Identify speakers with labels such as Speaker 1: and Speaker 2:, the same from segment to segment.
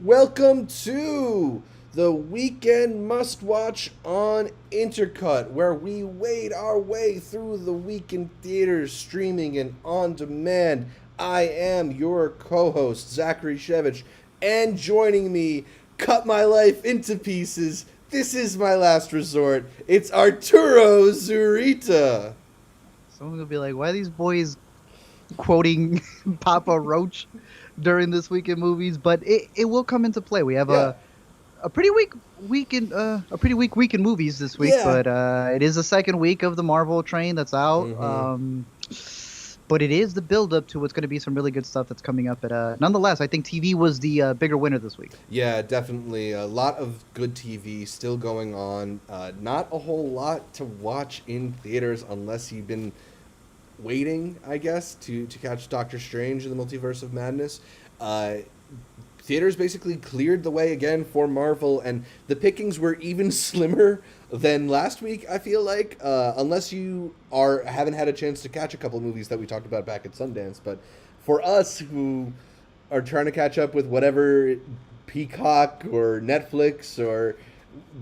Speaker 1: Welcome to the weekend must watch on Intercut, where we wade our way through the week in theaters, streaming, and on demand. I am your co host, Zachary Shevich, and joining me, cut my life into pieces. This is my last resort. It's Arturo Zurita.
Speaker 2: Someone will be like, "Why are these boys quoting Papa Roach during this weekend movies?" But it will come into play. We have
Speaker 1: Yeah.
Speaker 2: a pretty weak week in movies this week,
Speaker 1: Yeah.
Speaker 2: but it is the second week of the Marvel train that's out.
Speaker 1: Mm-hmm.
Speaker 2: But it is the build up to what's going to be some really good stuff that's coming up. But nonetheless, I think TV was the bigger winner this week.
Speaker 1: Yeah, definitely. A lot of good TV still going on. Not a whole lot to watch in theaters unless you've been waiting, I guess, to catch Doctor Strange in the Multiverse of Madness. Uh, Theaters basically cleared the way again for Marvel, and the pickings were even slimmer than last week. I feel like, unless you haven't had a chance to catch a couple movies that we talked about back at Sundance, but for us who are trying to catch up with whatever Peacock or Netflix or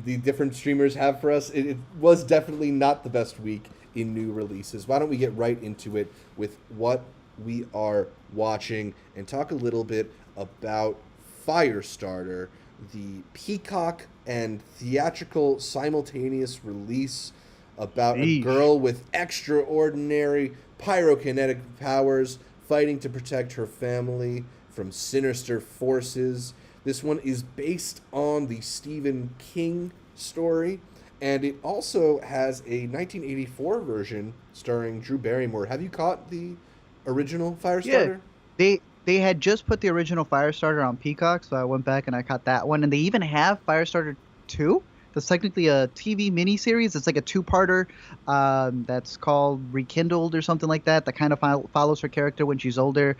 Speaker 1: the different streamers have for us, it was definitely not the best week in new releases. Why don't we get right into it with what we are watching and talk a little bit about Firestarter, the Peacock and theatrical simultaneous release about a
Speaker 2: Yeesh.
Speaker 1: girl with extraordinary pyrokinetic powers fighting to protect her family from sinister forces. This one is based on the Stephen King story, and it also has a 1984 version starring Drew Barrymore. Have you caught the original
Speaker 2: Yeah,
Speaker 1: Firestarter?
Speaker 2: they had just put the original Firestarter on Peacock, so I went back and I caught that one. And they even have Firestarter 2. That's technically a TV miniseries. It's like a two-parter that's called Rekindled or something like that. That kind of follows her character when she's older.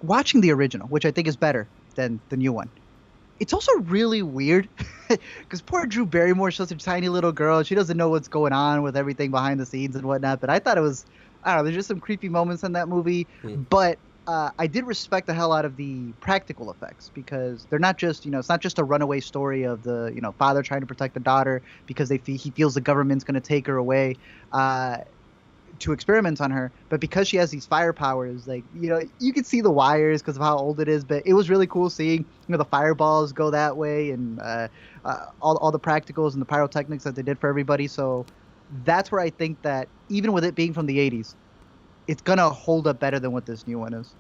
Speaker 2: Watching the original, which I think is better than the new one. It's also really weird because poor Drew Barrymore, she's such a tiny little girl. She doesn't know what's going on with everything behind the scenes and whatnot. But I thought it was, I don't know, there's just some creepy moments in that movie.
Speaker 1: Hmm.
Speaker 2: But I did respect the hell out of the practical effects because they're not just, it's not just a runaway story of the, father trying to protect the daughter because he feels the government's going to take her away. To experiment on her, but because she has these fire powers, like, you can see the wires because of how old it is, but it was really cool seeing, the fireballs go that way and all the practicals and the pyrotechnics that they did for everybody. So that's where I think that even with it being from the 80s, it's gonna hold up better than what this new one is.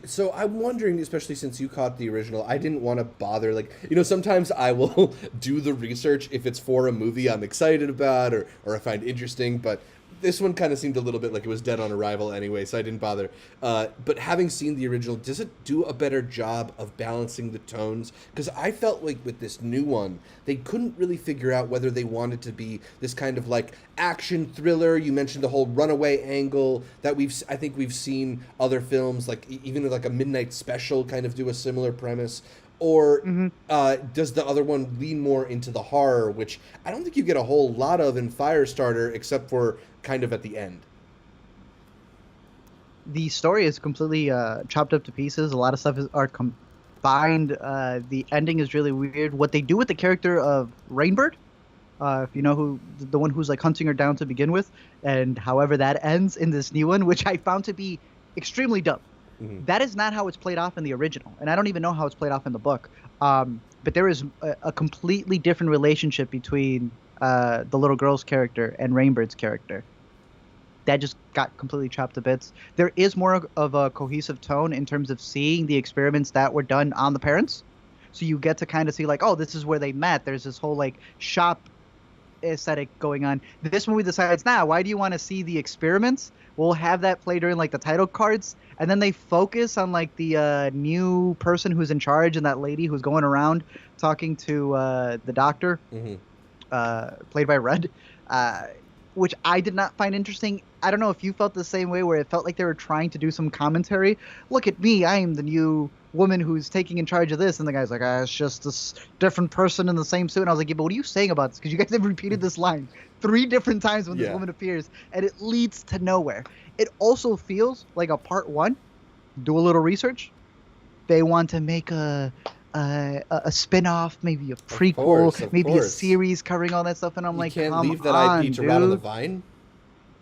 Speaker 1: So I'm wondering, especially since you caught the original, I didn't want to bother. Like, sometimes I will do the research if it's for a movie I'm excited about or I find interesting, but this one kind of seemed a little bit like it was dead on arrival anyway, so I didn't bother. But having seen the original, does it do a better job of balancing the tones? Because I felt like with this new one, they couldn't really figure out whether they wanted to be this kind of like action thriller. You mentioned the whole runaway angle that I think we've seen other films, like even like a Midnight Special kind of do a similar premise. Or does the other one lean more into the horror, which I don't think you get a whole lot of in Firestarter, except for kind of at the end.
Speaker 2: The story is completely chopped up to pieces. A lot of stuff are combined. The ending is really weird. What they do with the character of Rainbird, if you know who the one who's like hunting her down to begin with, and however that ends in this new one, which I found to be extremely dumb.
Speaker 1: Mm-hmm.
Speaker 2: That is not how it's played off in the original, and I don't even know how it's played off in the book. But there is a completely different relationship between the little girl's character and Rainbird's character. That just got completely chopped to bits. There is more of a cohesive tone in terms of seeing the experiments that were done on the parents. So you get to kind of see like, oh, this is where they met. There's this whole like shop aesthetic going on. This movie decides, why do you want to see the experiments? We'll have that play during like the title cards, and then they focus on like the new person who's in charge and that lady who's going around talking to the doctor,
Speaker 1: Mm-hmm.
Speaker 2: played by Rudd, which I did not find interesting. I don't know if you felt the same way, where it felt like they were trying to do some commentary. Look at me, I am the new woman who's taking in charge of this, and the guy's like, it's just this different person in the same suit. And I was like, yeah, but what are you saying about this? Because you guys have repeated this line 3 different times when this
Speaker 1: Yeah.
Speaker 2: woman appears, and it leads to nowhere. It also feels like a part 1. Do a little research. they want to make a spin-off, maybe a
Speaker 1: Of
Speaker 2: prequel, maybe a
Speaker 1: course.
Speaker 2: series covering all that stuff, and I'm
Speaker 1: You
Speaker 2: like,
Speaker 1: can't
Speaker 2: come
Speaker 1: leave that
Speaker 2: on,
Speaker 1: IP to rot on the
Speaker 2: dude.
Speaker 1: vine.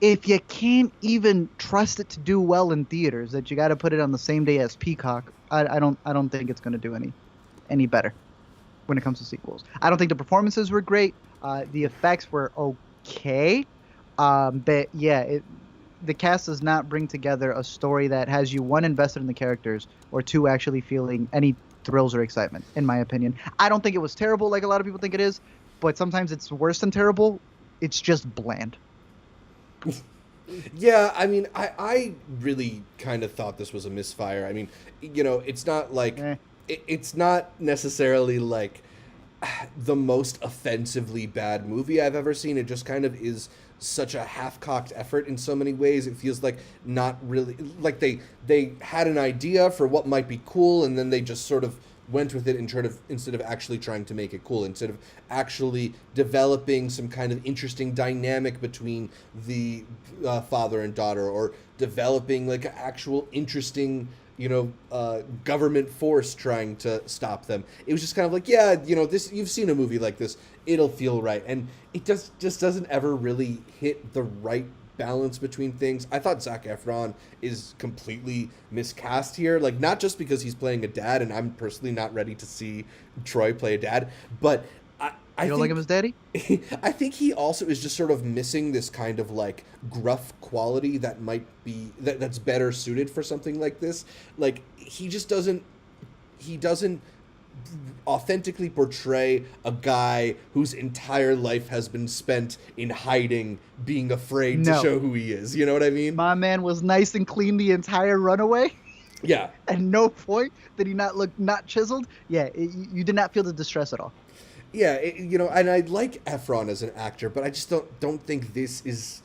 Speaker 2: If you can't even trust it to do well in theaters, that you got to put it on the same day as Peacock, I don't think it's going to do any better when it comes to sequels. I don't think the performances were great. The effects were okay. But yeah, the cast does not bring together a story that has you, one, invested in the characters, or two, actually feeling any thrills or excitement, in my opinion. I don't think it was terrible like a lot of people think it is, but sometimes it's worse than terrible. It's just bland.
Speaker 1: Yeah, I mean, I really kind of thought this was a misfire. I mean, it's not like
Speaker 2: Eh.
Speaker 1: it's not necessarily like the most offensively bad movie I've ever seen. It just kind of is such a half-cocked effort in so many ways. It feels like not really like they had an idea for what might be cool, and then they just sort of went with it and sort of, instead of actually trying to make it cool, instead of actually developing some kind of interesting dynamic between the father and daughter, or developing like an actual interesting government force trying to stop them. It was just kind of like, yeah, this, you've seen a movie like this, it'll feel right, and it just doesn't ever really hit the right balance between things. I thought Zac Efron is completely miscast here, like, not just because he's playing a dad, and I'm personally not ready to see Troy play a dad, but I
Speaker 2: You don't
Speaker 1: think,
Speaker 2: like him as daddy?
Speaker 1: I think he also is just sort of missing this kind of like gruff quality that might be that's better suited for something like this. Like, he doesn't authentically portray a guy whose entire life has been spent in hiding, being afraid to
Speaker 2: No.
Speaker 1: show who he is. You know what I mean?
Speaker 2: My man was nice and clean the entire runaway.
Speaker 1: Yeah.
Speaker 2: At no point did he not look not chiseled. Yeah, you did not feel the distress at all.
Speaker 1: Yeah, and I like Efron as an actor, but I just don't think this is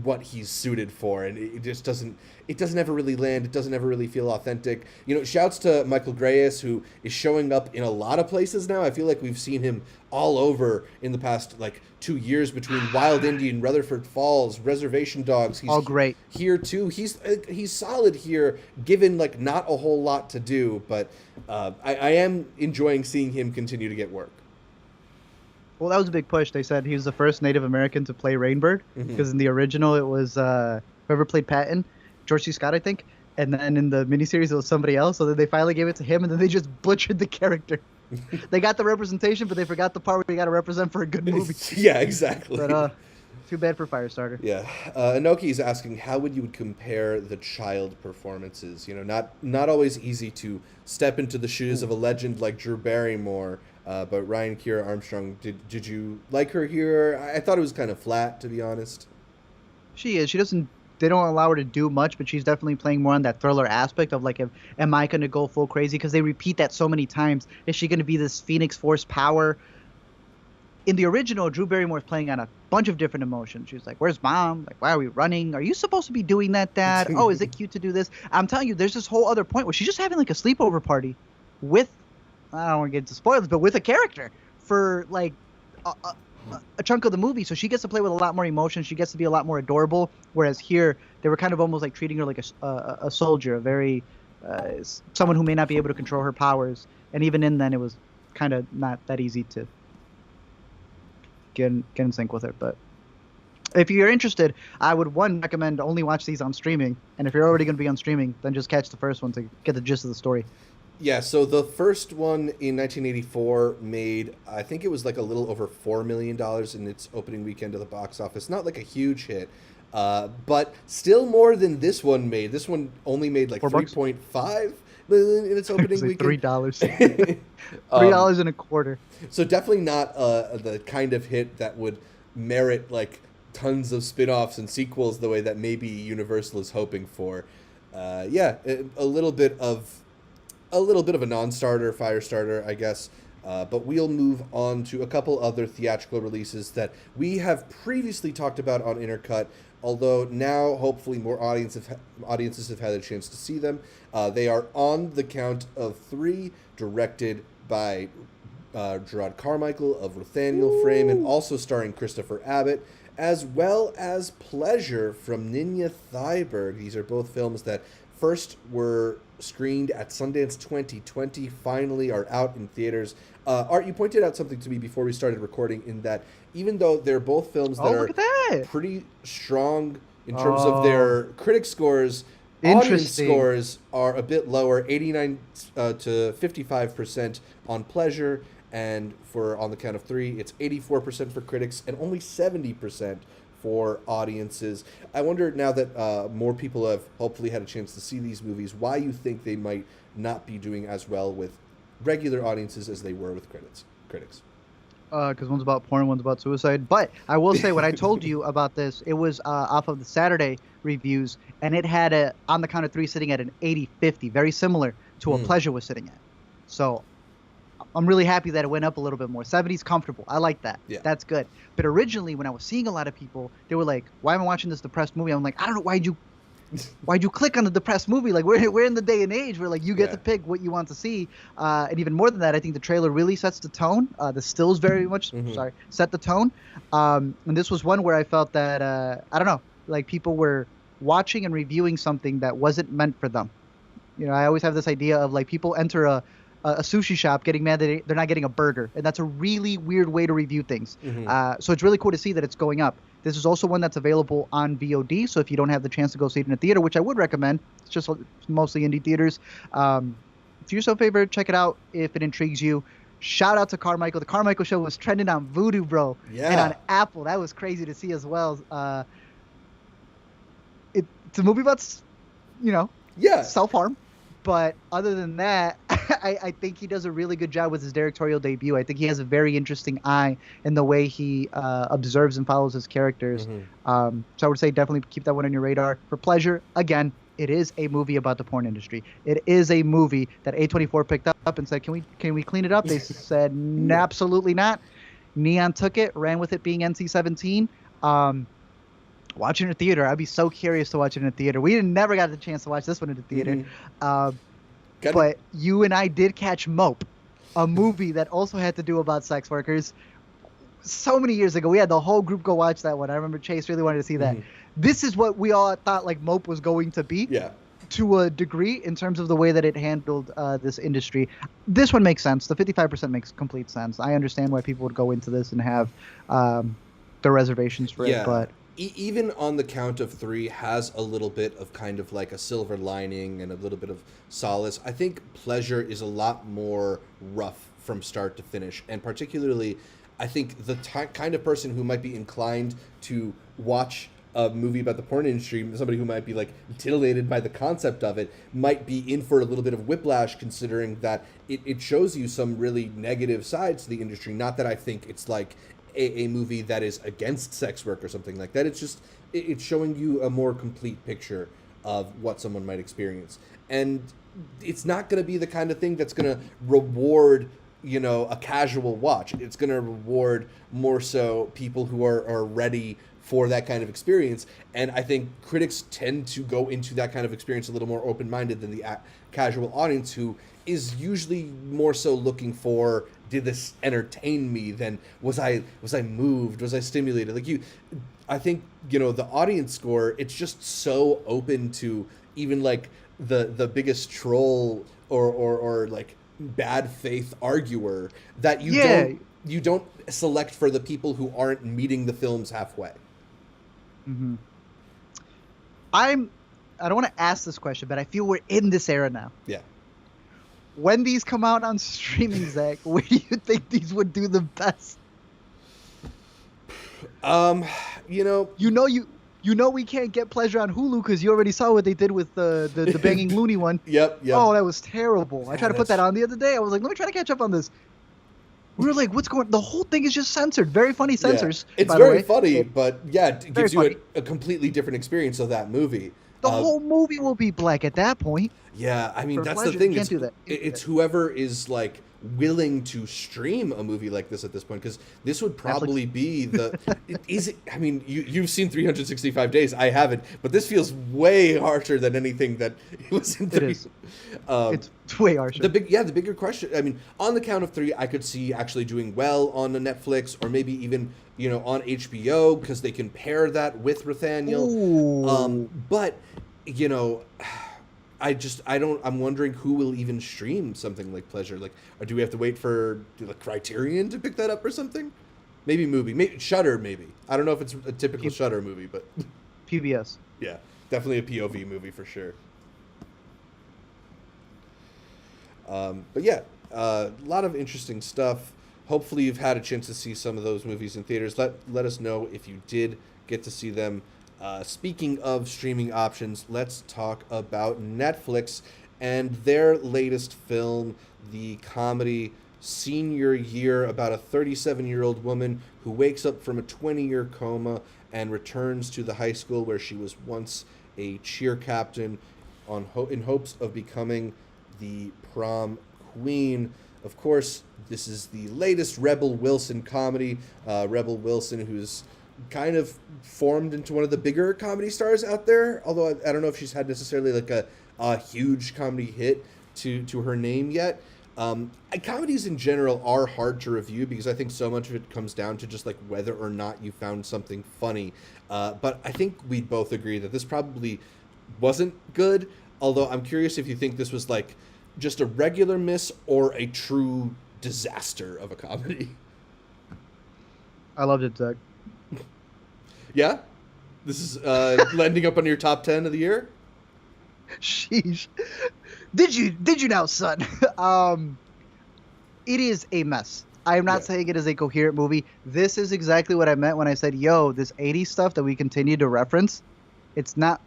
Speaker 1: what he's suited for, and it just doesn't ever really land. It doesn't ever really feel authentic. Shouts to Michael Grayus, who is showing up in a lot of places now. I feel like we've seen him all over in the past like 2 years, between Wild Indian, Rutherford Falls, Reservation Dogs. He's
Speaker 2: All great.
Speaker 1: here too. He's solid here, given like not a whole lot to do, but I am enjoying seeing him continue to get work.
Speaker 2: Well, that was a big push. They said he was the first Native American to play Rainbird, because in the original it was whoever played Patton, George C. Scott, I think, and then in the miniseries it was somebody else. So then they finally gave it to him, and then they just butchered the character. They got the representation, but they forgot the part where you got to represent for a good movie.
Speaker 1: Yeah, exactly.
Speaker 2: But too bad for Firestarter.
Speaker 1: Yeah, Inoki is asking how would you compare the child performances. Not always easy to step into the shoes of a legend like Drew Barrymore. But Ryan Kiera Armstrong, did you like her here? I thought it was kind of flat, to be honest.
Speaker 2: She is. She doesn't. They don't allow her to do much, but she's definitely playing more on that thriller aspect of like, am I going to go full crazy? Because they repeat that so many times. Is she going to be this Phoenix Force power? In the original, Drew Barrymore's playing on a bunch of different emotions. She's like, "Where's mom? Like, why are we running? Are you supposed to be doing that, Dad? Oh, is it cute to do this?" I'm telling you, there's this whole other point where she's just having like a sleepover party with, I don't want to get into spoilers, but with a character for like a chunk of the movie. So she gets to play with a lot more emotion. She gets to be a lot more adorable. Whereas here, they were kind of almost like treating her like a soldier, a very someone who may not be able to control her powers. And even then, it was kind of not that easy to get in sync with her. But if you're interested, I would recommend only watch these on streaming. And if you're already going to be on streaming, then just catch the first one to get the gist of the story.
Speaker 1: Yeah, so the first one in 1984 made, I think it was like a little over $4 million in its opening weekend of the box office. Not like a huge hit, but still more than this one made. This one only made like $3.5 million in its opening
Speaker 2: like
Speaker 1: weekend.
Speaker 2: $3. $3 and a quarter.
Speaker 1: So definitely not the kind of hit that would merit like tons of spin-offs and sequels the way that maybe Universal is hoping for. Yeah, a little bit of a non-starter, Firestarter, I guess. But we'll move on to a couple other theatrical releases that we have previously talked about on Intercut, although now hopefully more audiences have had a chance to see them. They are On the Count of Three, directed by Gerard Carmichael of Nathaniel Frame, and also starring Christopher Abbott, as well as Pleasure from Ninya Thyberg. These are both films that first were screened at Sundance 2020 finally are out in theaters. Art, you pointed out something to me before we started recording in that even though they're both films that
Speaker 2: look at that.
Speaker 1: are pretty strong in terms of their critic scores, audience scores are a bit lower, 89 to 55% on Pleasure, and for On the Count of Three, it's 84% for critics and only 70% for audiences. I wonder now that more people have hopefully had a chance to see these movies, why you think they might not be doing as well with regular audiences as they were with critics.
Speaker 2: Because one's about porn, one's about suicide. But I will say, when I told you about this, it was off of the Saturday reviews, and it had a On the Count of Three sitting at an 80/50, very similar to what Pleasure was sitting at. So I'm really happy that it went up a little bit more. 70's comfortable. I like that. Yeah. That's good. But originally, when I was seeing a lot of people, they were like, "Why am I watching this depressed movie?" I'm like, I don't know. Why'd you click on the depressed movie? Like, we're in the day and age where like you get to pick what you want to see, and even more than that, I think the trailer really sets the tone. The stills very much set the tone, and this was one where I felt that I don't know, like people were watching and reviewing something that wasn't meant for them. You know, I always have this idea of like people enter a sushi shop getting mad that they're not getting a burger, and that's a really weird way to review things. So it's really cool to see that it's going up. This is also one that's available on VOD, so if you don't have the chance to go see it in a theater, which I would recommend, it's just mostly indie theaters. Do yourself a favor, check it out if it intrigues you. Shout out to Carmichael. The Carmichael Show was trending on Vudu, bro, and on Apple. That was crazy to see as well. It's a movie about, self-harm. But other than that, I think he does a really good job with his directorial debut. I think he has a very interesting eye in the way he observes and follows his characters. So I would say definitely keep that one on your radar. For Pleasure, again, it is a movie about the porn industry. It is a movie that A24 picked up and said, can we clean it up? They said, absolutely not. Neon took it, ran with it being NC-17. Watch it in a theater. I'd be so curious to watch it in a theater. We never got the chance to watch this one in a theater. But you and I did catch Mope, a movie that also had to do about sex workers. So many years ago, we had the whole group go watch that one. I remember Chase really wanted to see that. This is what we all thought like Mope was going to be. Yeah. To a degree, in terms of the way that it handled this industry. This one makes sense. The 55% makes complete sense. I understand why people would go into this and have their reservations for it, but
Speaker 1: even On the Count of Three has a little bit of kind of like a silver lining and a little bit of solace. I think Pleasure is a lot more rough from start to finish, and particularly I think the kind of person who might be inclined to watch a movie about the porn industry, somebody who might be like titillated by the concept of it, might be in for a little bit of whiplash, considering that it shows you some really negative sides to the industry. Not that I think it's like a movie that is against sex work or something like that. It's just it's showing you a more complete picture of what someone might experience, and it's not going to be the kind of thing that's going to reward a casual watch. It's going to reward more so people who are ready for that kind of experience, and I think critics tend to go into that kind of experience a little more open-minded than the casual audience, who is usually more so looking for, did this entertain me, than was I moved, was I stimulated? I think the audience score, it's just so open to even like the biggest troll or like bad faith arguer that you don't select for the people who aren't meeting the films halfway.
Speaker 2: I don't want to ask this question, but I feel we're in this era now. Yeah. When these come out on streaming, Zach, where do you think these would do the best? We can't get Pleasure on Hulu because you already saw what they did with the Banging Looney one. Yep. Oh, that was terrible. I tried to put that on the other day. I was like, let me try to catch up on this. We were like, what's going on? The whole thing is just censored. Very funny censors.
Speaker 1: Yeah. It's very funny, but it gives you a completely different experience of that movie.
Speaker 2: The whole movie will be black at that point.
Speaker 1: Yeah, I mean, that's Pleasure. The thing. You can't do that. It's whoever is like willing to stream a movie like this at this point, because this would probably be the I mean, you've seen 365 Days, I haven't, but this feels way harsher than anything that was in
Speaker 2: it is. It's way harsher.
Speaker 1: The bigger question, I mean, On the Count of Three I could see actually doing well on a Netflix, or maybe even on HBO, because they can pair that with Nathaniel. But I'm wondering who will even stream something like Pleasure. Like, or do we have to wait for like Criterion to pick that up or something? Maybe movie, maybe Shudder, maybe. I don't know if it's a typical Shudder movie, but
Speaker 2: PBS.
Speaker 1: yeah, definitely a POV movie for sure. But yeah, a lot of interesting stuff. Hopefully you've had a chance to see some of those movies in theaters. Let us know if you did get to see them. Speaking of streaming options, let's talk about Netflix and their latest film, the comedy Senior Year, about a 37-year-old woman who wakes up from a 20-year coma and returns to the high school where she was once a cheer captain in hopes of becoming the prom queen. Of course, this is the latest Rebel Wilson comedy. Rebel Wilson, who's kind of formed into one of the bigger comedy stars out there, although I don't know if she's had necessarily like a huge comedy hit to her name yet. Comedies in general are hard to review because I think so much of it comes down to just like whether or not you found something funny. But I think we both agree that this probably wasn't good, although I'm curious if you think this was like just a regular miss or a true disaster of a comedy.
Speaker 2: I loved it, Zach.
Speaker 1: Yeah? This is landing up on your top 10 of the year?
Speaker 2: Sheesh. Did you now, son? It is a mess. I am not saying it is a coherent movie. This is exactly what I meant when I said, yo, this 80s stuff that we continue to reference, it's not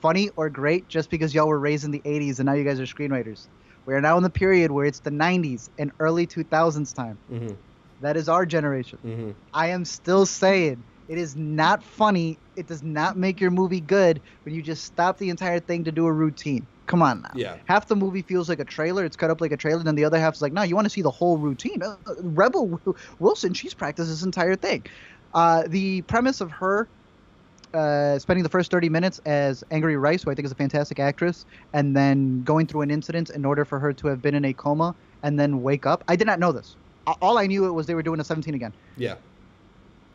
Speaker 2: funny or great just because y'all were raised in the 80s and now you guys are screenwriters. We are now in the period where it's the 90s and early 2000s time. Mm-hmm. That is our generation. Mm-hmm. I am still saying it is not funny. It does not make your movie good when you just stop the entire thing to do a routine. Come on now. Yeah. Half the movie feels like a trailer. It's cut up like a trailer. Then the other half is like, no, you want to see the whole routine. Rebel Wilson, she's practiced this entire thing. The premise of her spending the first 30 minutes as Angry Rice, who I think is a fantastic actress, and then going through an incident in order for her to have been in a coma and then wake up. I did not know this. All I knew it was they were doing a 17 again. Yeah.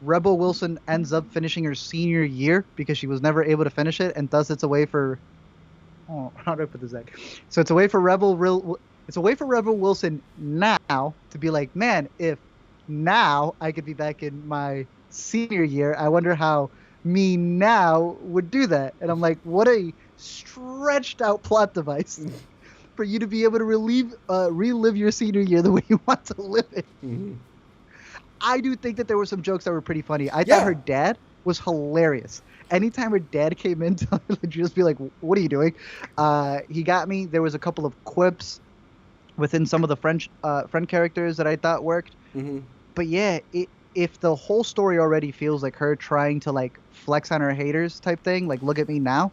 Speaker 2: Rebel Wilson ends up finishing her senior year because she was never able to finish it, and thus it's a way for... Oh, how do I put this back? So it's a way for Rebel Wilson now to be like, man, if now I could be back in my senior year, I wonder how me now would do that. And I'm like, what a stretched out plot device for you to be able to relive your senior year the way you want to live it. Mm-hmm. I do think that there were some jokes that were pretty funny. I thought her dad was hilarious. Anytime her dad came in, to just be like, what are you doing? He got me. There was a couple of quips within some of the friend characters that I thought worked. Mm-hmm. But yeah, if the whole story already feels like her trying to like flex on her haters type thing, like look at me now.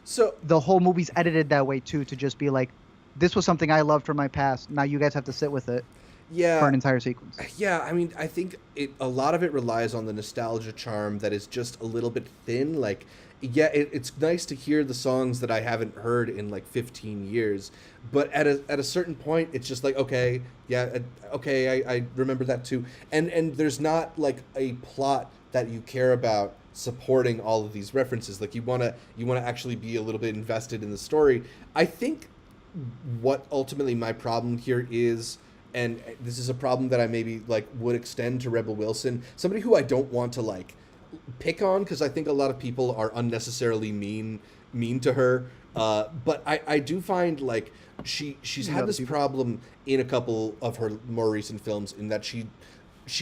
Speaker 2: So the whole movie's edited that way too, to just be like, this was something I loved from my past. Now you guys have to sit with it. Yeah, for an entire sequence. Yeah, I mean, I think a lot of it relies on the nostalgia charm that is just a little bit thin. Like, yeah, it's nice to hear the songs that I haven't heard in like 15 years, but at a certain point, it's just like, okay, yeah, okay, I remember that too. And there's not like a plot that you care about supporting all of these references. Like you wanna actually be a little bit invested in the story. I think what ultimately my problem here is, and this is a problem that I maybe like would extend to Rebel Wilson, somebody who I don't want to like pick on because I think a lot of people are unnecessarily mean to her. But I do find like she's had this problem in a couple of her more recent films in that she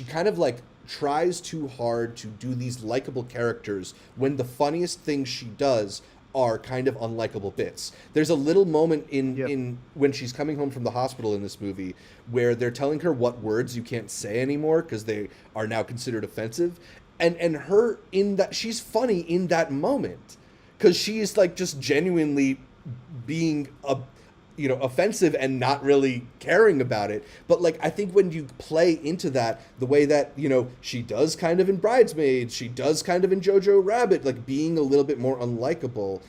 Speaker 2: kind of like tries too hard to do these likable characters when the funniest things she does are kind of unlikable bits. There's a little moment in when she's coming home from the hospital in this movie where they're telling her what words you can't say anymore because they are now considered offensive, and her in that she's funny in that moment because she is like just genuinely being offensive and not really caring about it. But like I think when you play into that the way that she does kind of in Bridesmaids, she does kind of in Jojo Rabbit, like being a little bit more unlikable,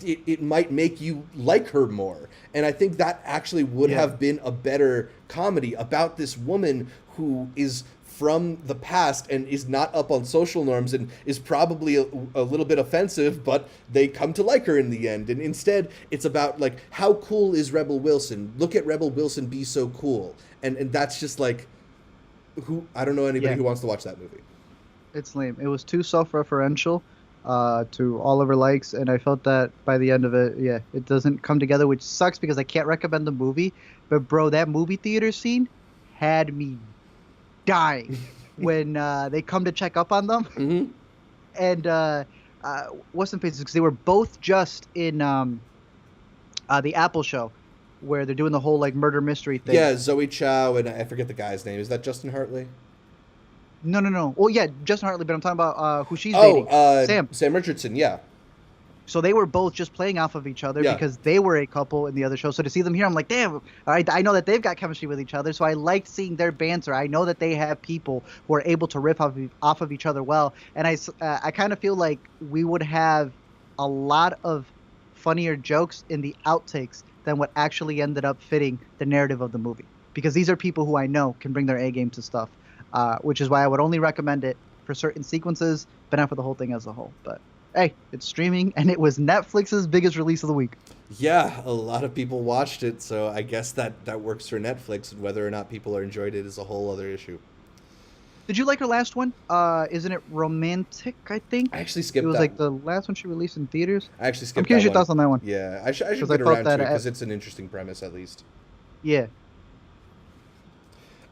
Speaker 2: it might make you like her more. And I think that actually would have been a better comedy about this woman who is
Speaker 1: from the past and is not up on social norms and is probably a little bit offensive, but they come to like her in the end. And instead, it's about like, how cool is Rebel Wilson? Look at Rebel Wilson be so cool. And that's just like, I don't know anybody who wants to watch that movie.
Speaker 2: It's lame. It was too self-referential to all of her likes, and I felt that by the end of it, it doesn't come together, which sucks because I can't recommend the movie. But bro, that movie theater scene had me dying when they come to check up on them.
Speaker 1: Mm-hmm.
Speaker 2: And what's some faces? Because they were both just in the Apple show, where they're doing the whole like murder mystery thing.
Speaker 1: Yeah, Zoe Chow and I forget the guy's name. Is that Justin Hartley?
Speaker 2: No. Well, yeah, Justin Hartley, but I'm talking about who she's dating.
Speaker 1: Sam Richardson. Yeah.
Speaker 2: So they were both just playing off of each other because they were a couple in the other show. So to see them here, I'm like, damn, I know that they've got chemistry with each other. So I liked seeing their banter. I know that they have people who are able to riff off of each other well. And I kind of feel like we would have a lot of funnier jokes in the outtakes than what actually ended up fitting the narrative of the movie. Because these are people who I know can bring their A game to stuff, which is why I would only recommend it for certain sequences, but not for the whole thing as a whole. But hey, it's streaming, and it was Netflix's biggest release of the week.
Speaker 1: Yeah, a lot of people watched it, so I guess that works for Netflix. Whether or not people enjoyed it is a whole other issue.
Speaker 2: Did you like her last one? Isn't it Romantic, I think?
Speaker 1: I actually skipped that.
Speaker 2: It was like the last one she released in theaters.
Speaker 1: I actually skipped
Speaker 2: I'm curious
Speaker 1: that
Speaker 2: your thoughts on that one.
Speaker 1: Yeah, I should get around to it because it's an interesting premise, at least.
Speaker 2: Yeah.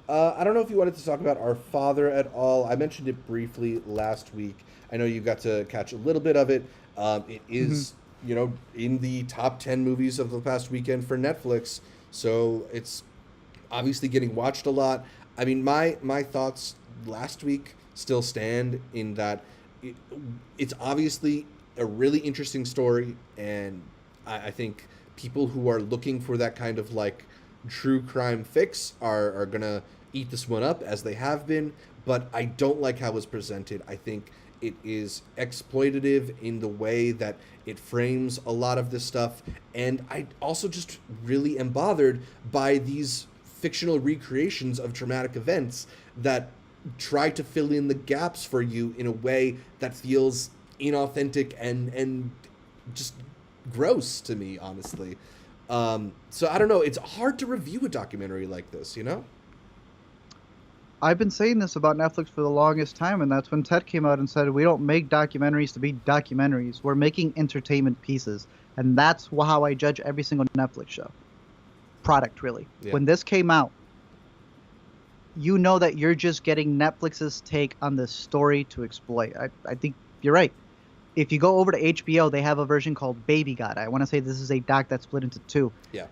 Speaker 1: I don't know if you wanted to talk about Our Father at all. I mentioned it briefly last week. I know you got to catch a little bit of it. It is, in the top 10 movies of the past weekend for Netflix. So it's obviously getting watched a lot. I mean, my thoughts last week still stand in that it's obviously a really interesting story. And I think people who are looking for that kind of like true crime fix are going to eat this one up, as they have been. But I don't like how it's presented. I think it is exploitative in the way that it frames a lot of this stuff. And I also just really am bothered by these fictional recreations of traumatic events that try to fill in the gaps for you in a way that feels inauthentic and just gross to me, honestly. So I don't know. It's hard to review a documentary like this,
Speaker 2: I've been saying this about Netflix for the longest time, and that's when Ted came out and said, we don't make documentaries to be documentaries. We're making entertainment pieces. And that's how I judge every single Netflix show. Product, really. Yeah. When this came out, you know that you're just getting Netflix's take on this story to exploit. I think you're right. If you go over to HBO, they have a version called Baby God. I want to say this is a doc that's split into two.
Speaker 1: Yeah.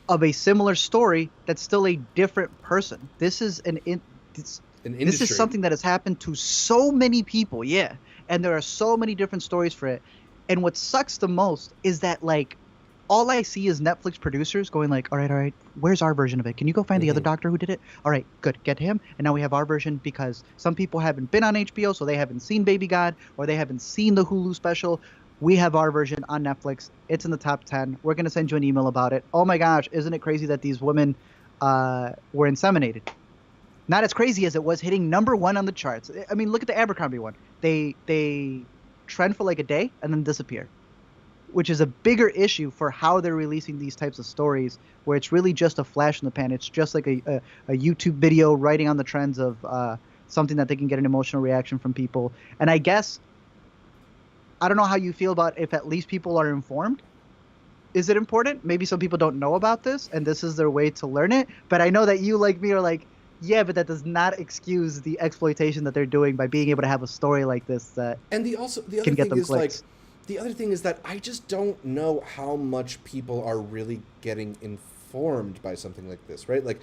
Speaker 2: Of a similar story that's still a different person. This is an industry. This is something that has happened to so many people, yeah. And there are so many different stories for it. And what sucks the most is that, like, all I see is Netflix producers going like, all right, where's our version of it? Can you go find the other doctor who did it? All right, good, get him. And now we have our version because some people haven't been on HBO, so they haven't seen Baby God, or they haven't seen the Hulu special. We have our version on Netflix. It's in the top 10. We're going to send you an email about it. Oh my gosh, isn't it crazy that these women were inseminated? Not as crazy as it was hitting #1 on the charts. I mean, look at the Abercrombie one. They trend for like a day and then disappear, which is a bigger issue for how they're releasing these types of stories, where it's really just a flash in the pan. It's just like a YouTube video writing on the trends of something that they can get an emotional reaction from people. And I guess, I don't know how you feel about if at least people are informed. Is it important? Maybe some people don't know about this, and this is their way to learn it. But I know that you, like me, are like, yeah, but that does not excuse the exploitation that they're doing by being able to have a story like this that can get them clicks.
Speaker 1: The other thing is that I just don't know how much people are really getting informed by something like this, right? Like,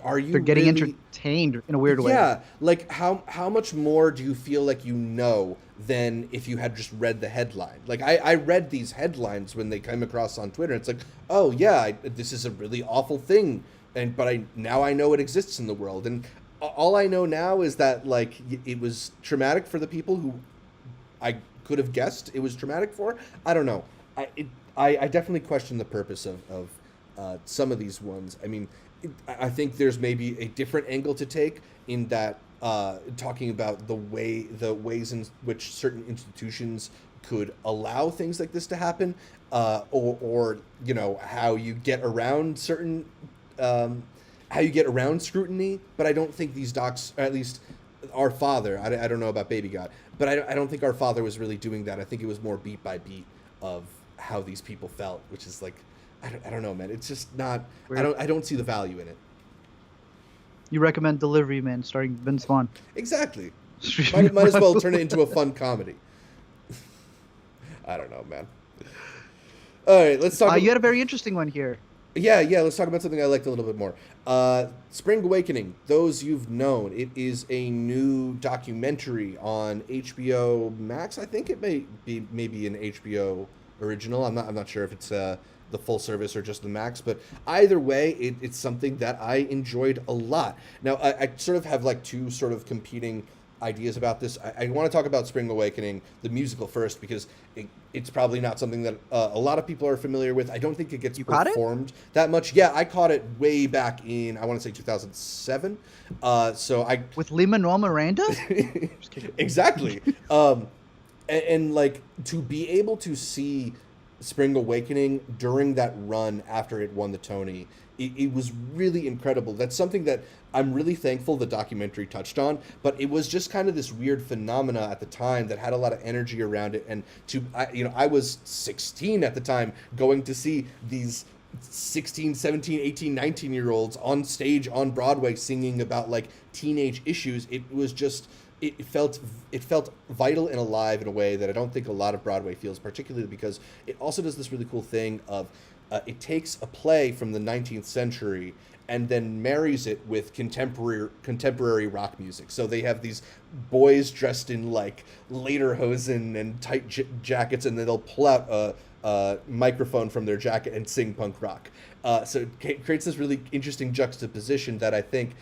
Speaker 1: they're getting
Speaker 2: entertained in a weird way.
Speaker 1: Yeah, like how much more do you feel like you know than if you had just read the headline? Like I read these headlines when they came across on Twitter. It's like, oh yeah, this is a really awful thing, but now I know it exists in the world, and all I know now is that like it was traumatic for the people who I could have guessed it was traumatic for. I don't know. I definitely question the purpose of some of these ones. I mean, I think there's maybe a different angle to take in that talking about the ways in which certain institutions could allow things like this to happen, or you know, how you get around certain how you get around scrutiny. But I don't think these docs, or at least Our Father, I don't know about Baby God, but I don't think Our Father was really doing that. I think it was more beat by beat of how these people felt, which is like, I don't know, man. It's just not. I don't see the value in it.
Speaker 2: You recommend Delivery Man starring Vince Vaughn?
Speaker 1: Exactly. Might as well turn it into a fun comedy. I don't know, man. All right, let's talk.
Speaker 2: You had a very interesting one here.
Speaker 1: Yeah. Let's talk about something I liked a little bit more. Spring Awakening, Those You've Known. It is a new documentary on HBO Max. I think it may be an HBO original. I'm not sure if it's the full service or just the Max, but either way, it's something that I enjoyed a lot. Now, I sort of have like two sort of competing ideas about this. I want to talk about Spring Awakening, the musical, first, because it's probably not something that a lot of people are familiar with. I don't think it gets performed that much. Yeah, I caught it way back in, I want to say 2007.
Speaker 2: With Lin-Manuel Miranda?
Speaker 1: Exactly. And like, to be able to see Spring Awakening during that run after it won the Tony, it was really incredible. That's something that I'm really thankful the documentary touched on, but it was just kind of this weird phenomena at the time that had a lot of energy around it. And I was 16 at the time, going to see these 16, 17, 18, 19-year-olds on stage on Broadway singing about like teenage issues. It was just, it felt vital and alive in a way that I don't think a lot of Broadway feels, particularly because it also does this really cool thing of it takes a play from the 19th century and then marries it with contemporary rock music. So they have these boys dressed in like lederhosen and tight jackets, and then they'll pull out a microphone from their jacket and sing punk rock. So it creates this really interesting juxtaposition that I think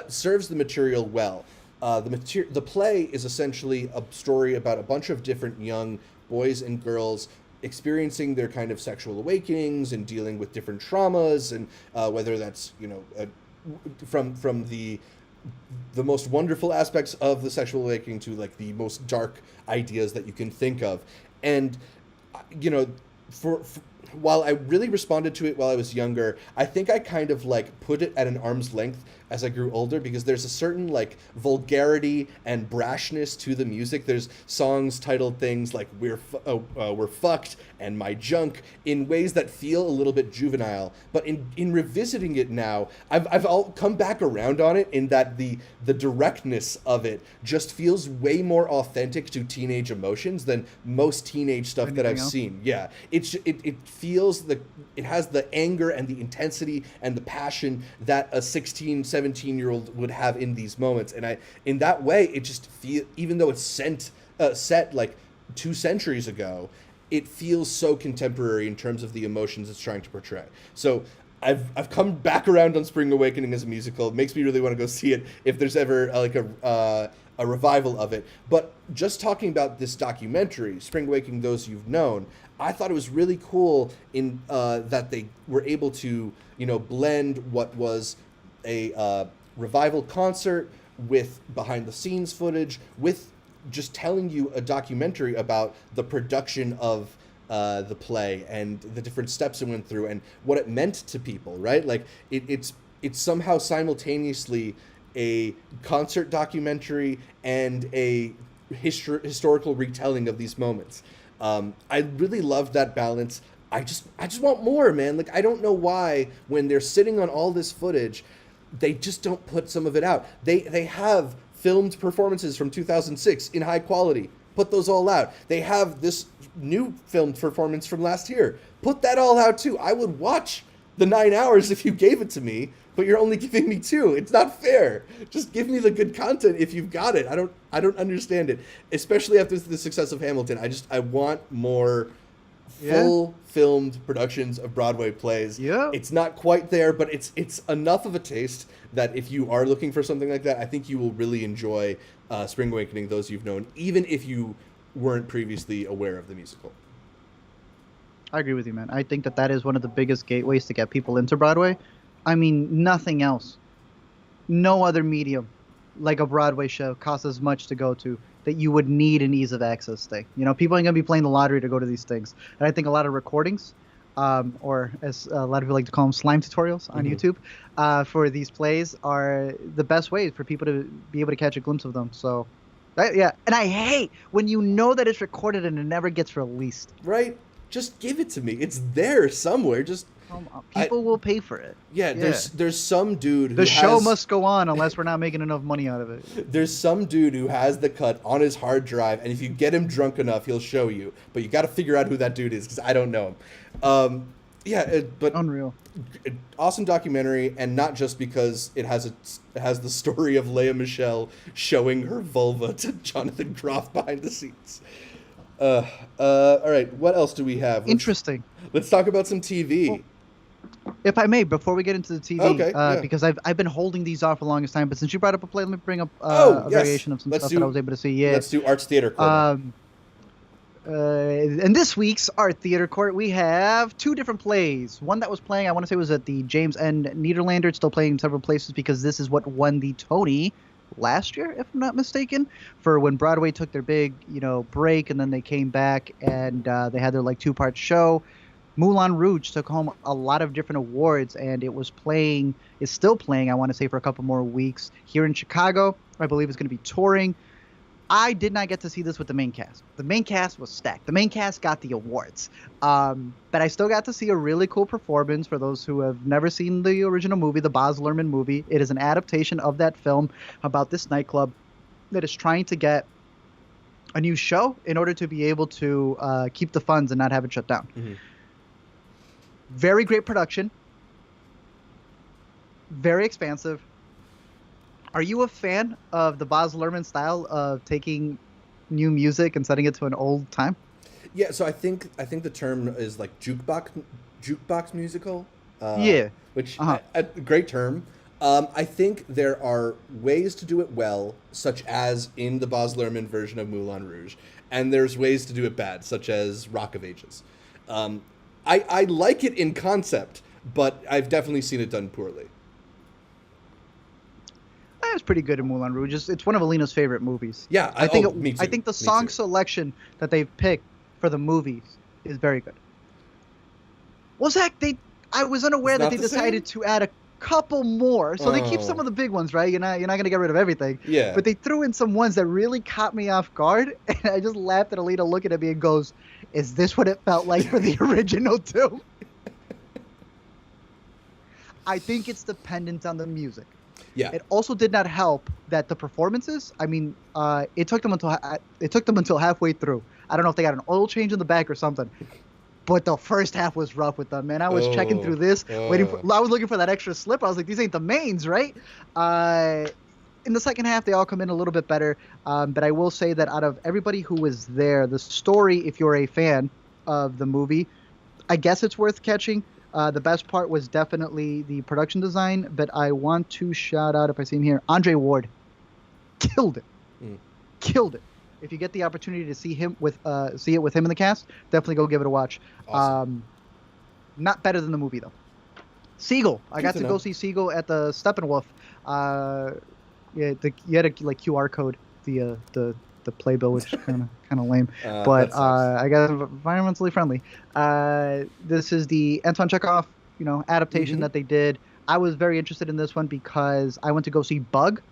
Speaker 1: serves the material well. The play is essentially a story about a bunch of different young boys and girls experiencing their kind of sexual awakenings and dealing with different traumas, and whether that's, you know, from the most wonderful aspects of the sexual awakening to like the most dark ideas that you can think of. And you know, for while I really responded to it while I was younger, I think I kind of like put it at an arm's length as I grew older, because there's a certain like vulgarity and brashness to the music. There's songs titled things like we're fucked and My Junk in ways that feel a little bit juvenile. But in revisiting it now, I've all come back around on it, in that the directness of it just feels way more authentic to teenage emotions than most teenage stuff that I've seen. Yeah, it feels it has the anger and the intensity and the passion that a 16, 17-year-old would have in these moments. And in that way, it just feel, even though it's set like 2 centuries ago, it feels so contemporary in terms of the emotions it's trying to portray. So I've come back around on Spring Awakening as a musical. It makes me really want to go see it if there's ever like a revival of it. But just talking about this documentary, Spring Awakening, Those You've Known, I thought it was really cool in that they were able to, you know, blend what was a revival concert with behind the scenes footage, with just telling you a documentary about the production of the play and the different steps it went through and what it meant to people, right? Like it's somehow simultaneously a concert documentary and a historical retelling of these moments. I really loved that balance. I just want more, man. Like, I don't know why when they're sitting on all this footage, they just don't put some of it out. They have filmed performances from 2006 in high quality. Put those all out. They have this new filmed performance from last year. Put that all out too. I would watch the 9 hours if you gave it to me, but you're only giving me 2. It's not fair. Just give me the good content if you've got it. I don't understand it, especially after the success of Hamilton. I want more full filmed productions of Broadway plays. Yeah. It's not quite there, but it's enough of a taste that if you are looking for something like that, I think you will really enjoy Spring Awakening, Those You've Known, even if you weren't previously aware of the musical.
Speaker 2: I agree with you, man. I think that is one of the biggest gateways to get people into Broadway. I mean, nothing else. No other medium like a Broadway show costs as much to go to that you would need an ease of access thing. You know, people ain't going to be playing the lottery to go to these things. And I think a lot of recordings, or as a lot of people like to call them, slime tutorials on YouTube, for these plays are the best way for people to be able to catch a glimpse of them. So, yeah. And I hate when you know that it's recorded and it never gets released.
Speaker 1: Right? Just give it to me. It's there somewhere. Just
Speaker 2: people will pay for it.
Speaker 1: Yeah, there's some dude who
Speaker 2: the show must go on unless we're not making enough money out of it.
Speaker 1: There's some dude who has the cut on his hard drive, and if you get him drunk enough, he'll show you. But you got to figure out who that dude is because I don't know him. But
Speaker 2: unreal,
Speaker 1: awesome documentary, and not just because it has the story of Lea Michele showing her vulva to Jonathan Groff behind the scenes. All right, what else do we have?
Speaker 2: Interesting.
Speaker 1: Let's talk about some TV.
Speaker 2: Well, if I may, before we get into the TV,
Speaker 1: okay,
Speaker 2: because I've been holding these off for the longest time, but since you brought up a play, let me bring up a variation of some stuff that I was able to see. Yeah,
Speaker 1: let's do Arts Theater Court.
Speaker 2: In this week's Art Theater Court, we have two different plays. One that was playing, I want to say, was at the James N. Nederlander. It's still playing in several places because this is what won the Tony last year, if I'm not mistaken, for when Broadway took their big, break, and then they came back and they had their two-part show. Moulin Rouge took home a lot of different awards, and is still playing, I want to say, for a couple more weeks here in Chicago. I believe it's going to be touring. I did not get to see this with the main cast. The main cast was stacked. The main cast got the awards. But I still got to see a really cool performance for those who have never seen the original movie, the Baz Luhrmann movie. It is an adaptation of that film about this nightclub that is trying to get a new show in order to be able to keep the funds and not have it shut down. Mm-hmm. Very great production. Very expansive. Are you a fan of the Baz Luhrmann style of taking new music and setting it to an old time?
Speaker 1: Yeah, so I think the term is like jukebox musical. Which a great term. I think there are ways to do it well, such as in the Baz Luhrmann version of Moulin Rouge, and there's ways to do it bad, such as Rock of Ages. I like it in concept, but I've definitely seen it done poorly.
Speaker 2: It was pretty good in Moulin Rouge. It's one of Alina's favorite movies.
Speaker 1: Yeah, me too.
Speaker 2: I think the song selection that they've picked for the movies is very good. Well, Zach, I was unaware that they decided to add a couple more. So they keep some of the big ones, right? You're not going to get rid of everything.
Speaker 1: Yeah.
Speaker 2: But they threw in some ones that really caught me off guard, and I just laughed at Alina looking at me and goes, "Is this what it felt like for the original too?" I think it's dependent on the music.
Speaker 1: Yeah.
Speaker 2: It also did not help that the performances. I mean, it took them until halfway through. I don't know if they got an oil change in the back or something, but the first half was rough with them. Man, I was checking through this, I was looking for that extra slip. I was like, these ain't the mains, right? In the second half, they all come in a little bit better. But I will say that out of everybody who was there, the story, if you're a fan of the movie, I guess it's worth catching. The best part was definitely the production design, but I want to shout out, if I see him here, Andre Ward. Killed it. Killed it. If you get the opportunity to see it with him in the cast, definitely go give it a watch.
Speaker 1: Awesome.
Speaker 2: Not better than the movie, though. Seagull. I got to go see Seagull at the Steppenwolf. You had a QR code, the playbill, which is kind of lame, but I guess environmentally friendly. This is the Anton Chekhov, adaptation that they did. I was very interested in this one because I went to go see Bug,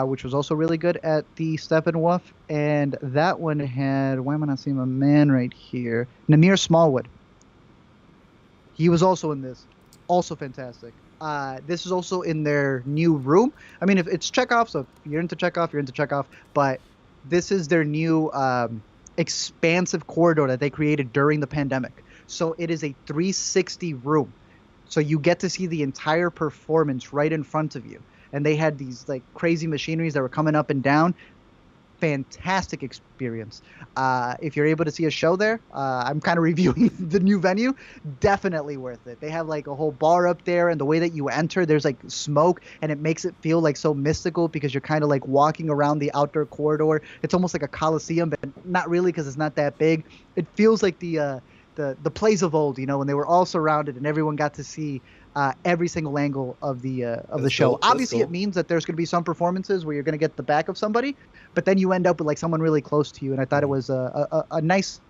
Speaker 2: which was also really good at the Steppenwolf, and that one had, why am I not seeing my man right here? Namir Smallwood. He was also in this, also fantastic. This is also in their new room. I mean, if it's Chekhov, so if you're into Chekhov, but this is their new expansive corridor that they created during the pandemic. So it is a 360 room. So you get to see the entire performance right in front of you. And they had these crazy machineries that were coming up and down. Fantastic experience. If you're able to see a show there, I'm kind of reviewing the new venue. Definitely worth it. They have a whole bar up there, and the way that you enter, there's smoke, and it makes it feel so mystical because you're kind of walking around the outdoor corridor. It's almost like a coliseum, but not really because it's not that big. It feels like the the plays of old, when they were all surrounded and everyone got to see every single angle of the show.
Speaker 1: Cool.
Speaker 2: Obviously,
Speaker 1: Cool.
Speaker 2: it means that there's going to be some performances where you're going to get the back of somebody, but then you end up with like someone really close to you. And I thought it was a nice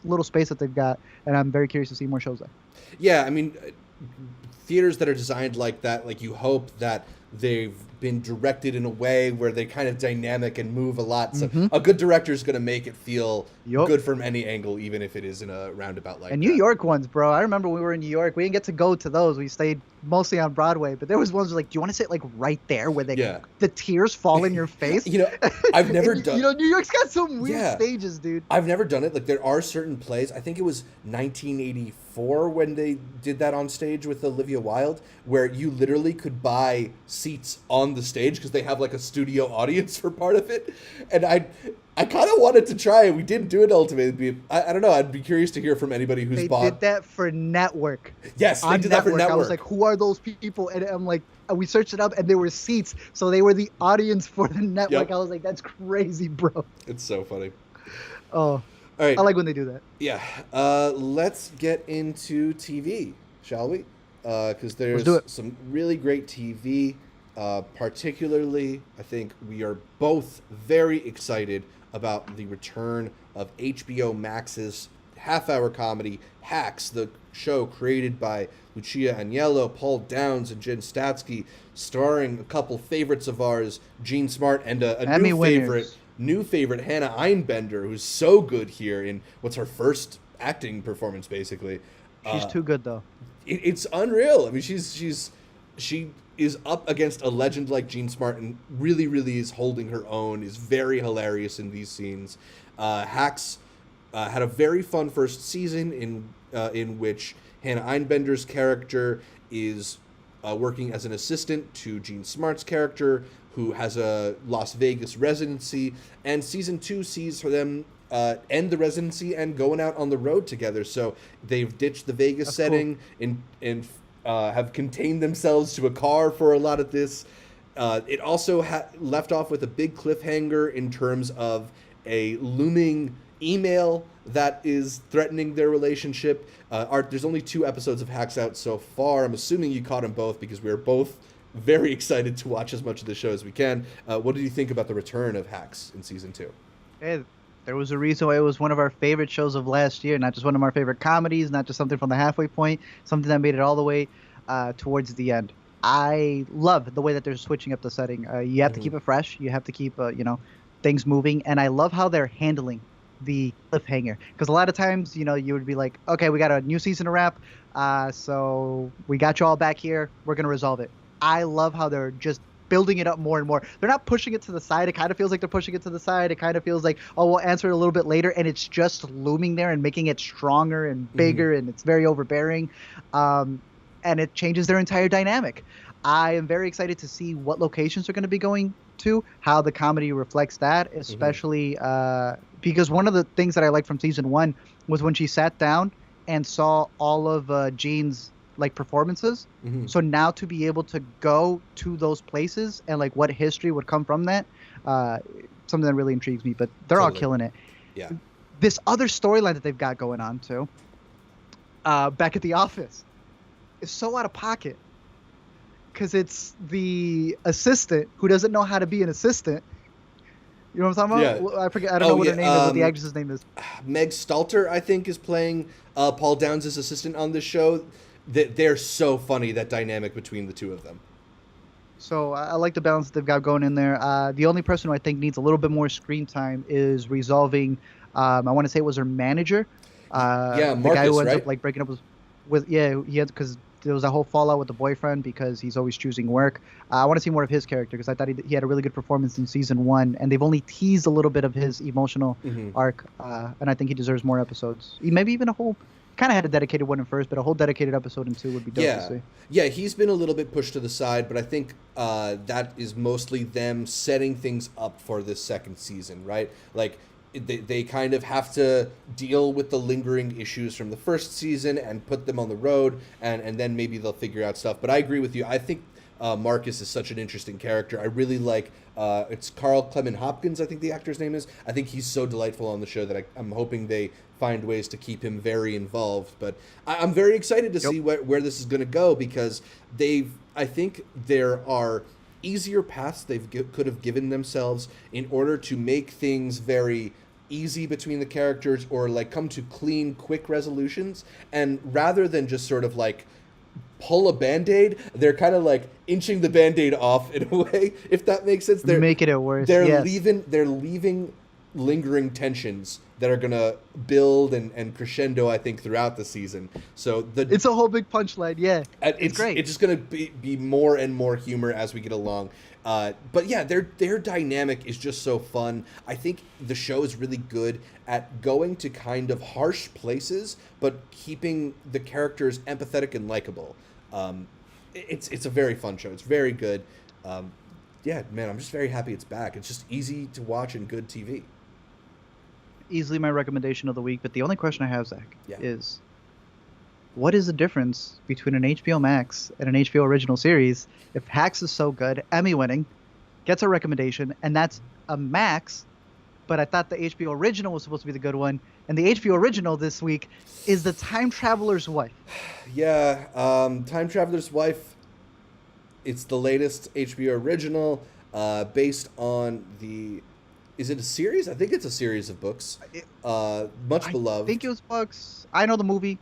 Speaker 2: little space that they've got, and I'm very curious to see more shows there.
Speaker 1: Yeah, I mean, theaters that are designed like that, like you hope that they've been directed in a way where they're kind of dynamic and move a lot. So a good director is going to make it feel good from any angle, even if it is in a roundabout like that.
Speaker 2: And New York ones, bro. I remember when we were in New York. We didn't get to go to those. We stayed mostly on Broadway. But there was ones like, do you want to sit like right there where the tears fall in your face?
Speaker 1: I've never done.
Speaker 2: New York's got some weird stages, dude.
Speaker 1: I've never done it. Like there are certain plays. I think it was 1984 when they did that on stage with Olivia Wilde, where you literally could buy seats on the stage because they have like a studio audience for part of it. And I kind of wanted to try it. We didn't do it ultimately. I don't know. I'd be curious to hear from anybody who's bought.
Speaker 2: They did that for Network.
Speaker 1: Yes, they did that for Network.
Speaker 2: I was like, who are those people? And I'm like, we searched it up, and there were seats, so they were the audience for the Network. Yep. I was like, that's crazy, bro.
Speaker 1: It's so funny.
Speaker 2: Oh, all
Speaker 1: right.
Speaker 2: I like when they do that.
Speaker 1: Yeah. Let's get into TV, shall we? Because there's some really great TV. Particularly, I think we are both very excited about the return of HBO Max's half-hour comedy Hacks, the show created by Lucia Aniello, Paul Downs, and Jen Statsky, starring a couple favorites of ours, Gene Smart, and a new favorite, Hannah Einbender, who's so good here in what's her first acting performance, basically.
Speaker 2: She's too good, though.
Speaker 1: It's unreal. I mean, she is up against a legend like Gene Smart and really, really is holding her own, is very hilarious in these scenes. Hacks had a very fun first season in which Hannah Einbender's character is working as an assistant to Gene Smart's character, who has a Las Vegas residency, and season 2 sees them end the residency and going out on the road together. So they've ditched the Vegas setting and have contained themselves to a car for a lot of this. It also left off with a big cliffhanger in terms of a looming email that is threatening their relationship. Art, there's only 2 episodes of Hacks out so far. I'm assuming you caught them both because we are both very excited to watch as much of the show as we can. What did you think about the return of Hacks in season 2?
Speaker 2: Hey, there was a reason why it was one of our favorite shows of last year, not just one of our favorite comedies, not just something from the halfway point, something that made it all the way towards the end. I love the way that they're switching up the setting. You have to keep it fresh. You have to keep, things moving. And I love how they're handling the cliffhanger. Because a lot of times, you would be like, okay, we got a new season to wrap. So we got you all back here. We're going to resolve it. I love how they're just building it up more and more. They're not pushing it to the side. It kind of feels like they're pushing it to the side. It kind of feels like, oh, we'll answer it a little bit later. And it's just looming there and making it stronger and bigger. And it's very overbearing. And it changes their entire dynamic. I am very excited to see what locations they're going to be going to, how the comedy reflects that, especially because one of the things that I liked from season 1 was when she sat down and saw all of Jean's performances. So now to be able to go to those places and what history would come from that, something that really intrigues me. But they're all killing it.
Speaker 1: Yeah.
Speaker 2: This other storyline that they've got going on too, back at the office, is so out of pocket because it's the assistant who doesn't know how to be an assistant. You know what I'm talking about? Yeah. I forget. I don't know what her name is, what the actress's name is.
Speaker 1: Meg Stalter, I think, is playing Paul Downs' assistant on this show. They're so funny, that dynamic between the two of them.
Speaker 2: So I like the balance that they've got going in there. The only person who I think needs a little bit more screen time is resolving. I want to say it was her manager.
Speaker 1: Marcus,
Speaker 2: the guy who ends
Speaker 1: right?
Speaker 2: up breaking up with he had because there was a whole fallout with the boyfriend because he's always choosing work. I want to see more of his character because I thought he had a really good performance in season 1, and they've only teased a little bit of his emotional arc, and I think he deserves more episodes. Maybe even a whole. Kind of had a dedicated one in first, but a whole dedicated episode in 2 would be dope to see.
Speaker 1: Yeah, he's been a little bit pushed to the side, but I think that is mostly them setting things up for this second season, right? they kind of have to deal with the lingering issues from the first season and put them on the road, and then maybe they'll figure out stuff. But I agree with you. I think Marcus is such an interesting character. I really like it's Carl Clement Hopkins, I think the actor's name is. I think he's so delightful on the show that I'm hoping they find ways to keep him very involved. But I'm very excited to see where this is going to go, because I think there are easier paths could have given themselves in order to make things very easy between the characters, or like come to clean, quick resolutions. And rather than just sort of like pull a Band-Aid, they're kind of like inching the Band-Aid off in a way, if that makes sense. They're
Speaker 2: making it worse.
Speaker 1: They're leaving lingering tensions that are gonna build and crescendo, I think, throughout the season. So
Speaker 2: it's a whole big punchline. Yeah, it's great.
Speaker 1: It's just gonna be more and more humor as we get along. But yeah, their dynamic is just so fun. I think the show is really good at going to kind of harsh places, but keeping the characters empathetic and likable. It's a very fun show. It's very good. Yeah, man, I'm just very happy it's back. It's just easy to watch and good TV.
Speaker 2: Easily my recommendation of the week. But the only question I have, Zach, is what is the difference between an HBO Max and an HBO original series? If Hacks is so good, Emmy-winning, gets a recommendation, and that's a Max, but I thought the HBO original was supposed to be the good one, and the HBO original this week is The Time Traveler's Wife.
Speaker 1: Yeah, Time Traveler's Wife, it's the latest HBO original, based on the... Is it a series? I think it's a series of books. Much beloved.
Speaker 2: I think it was books. I know the movie.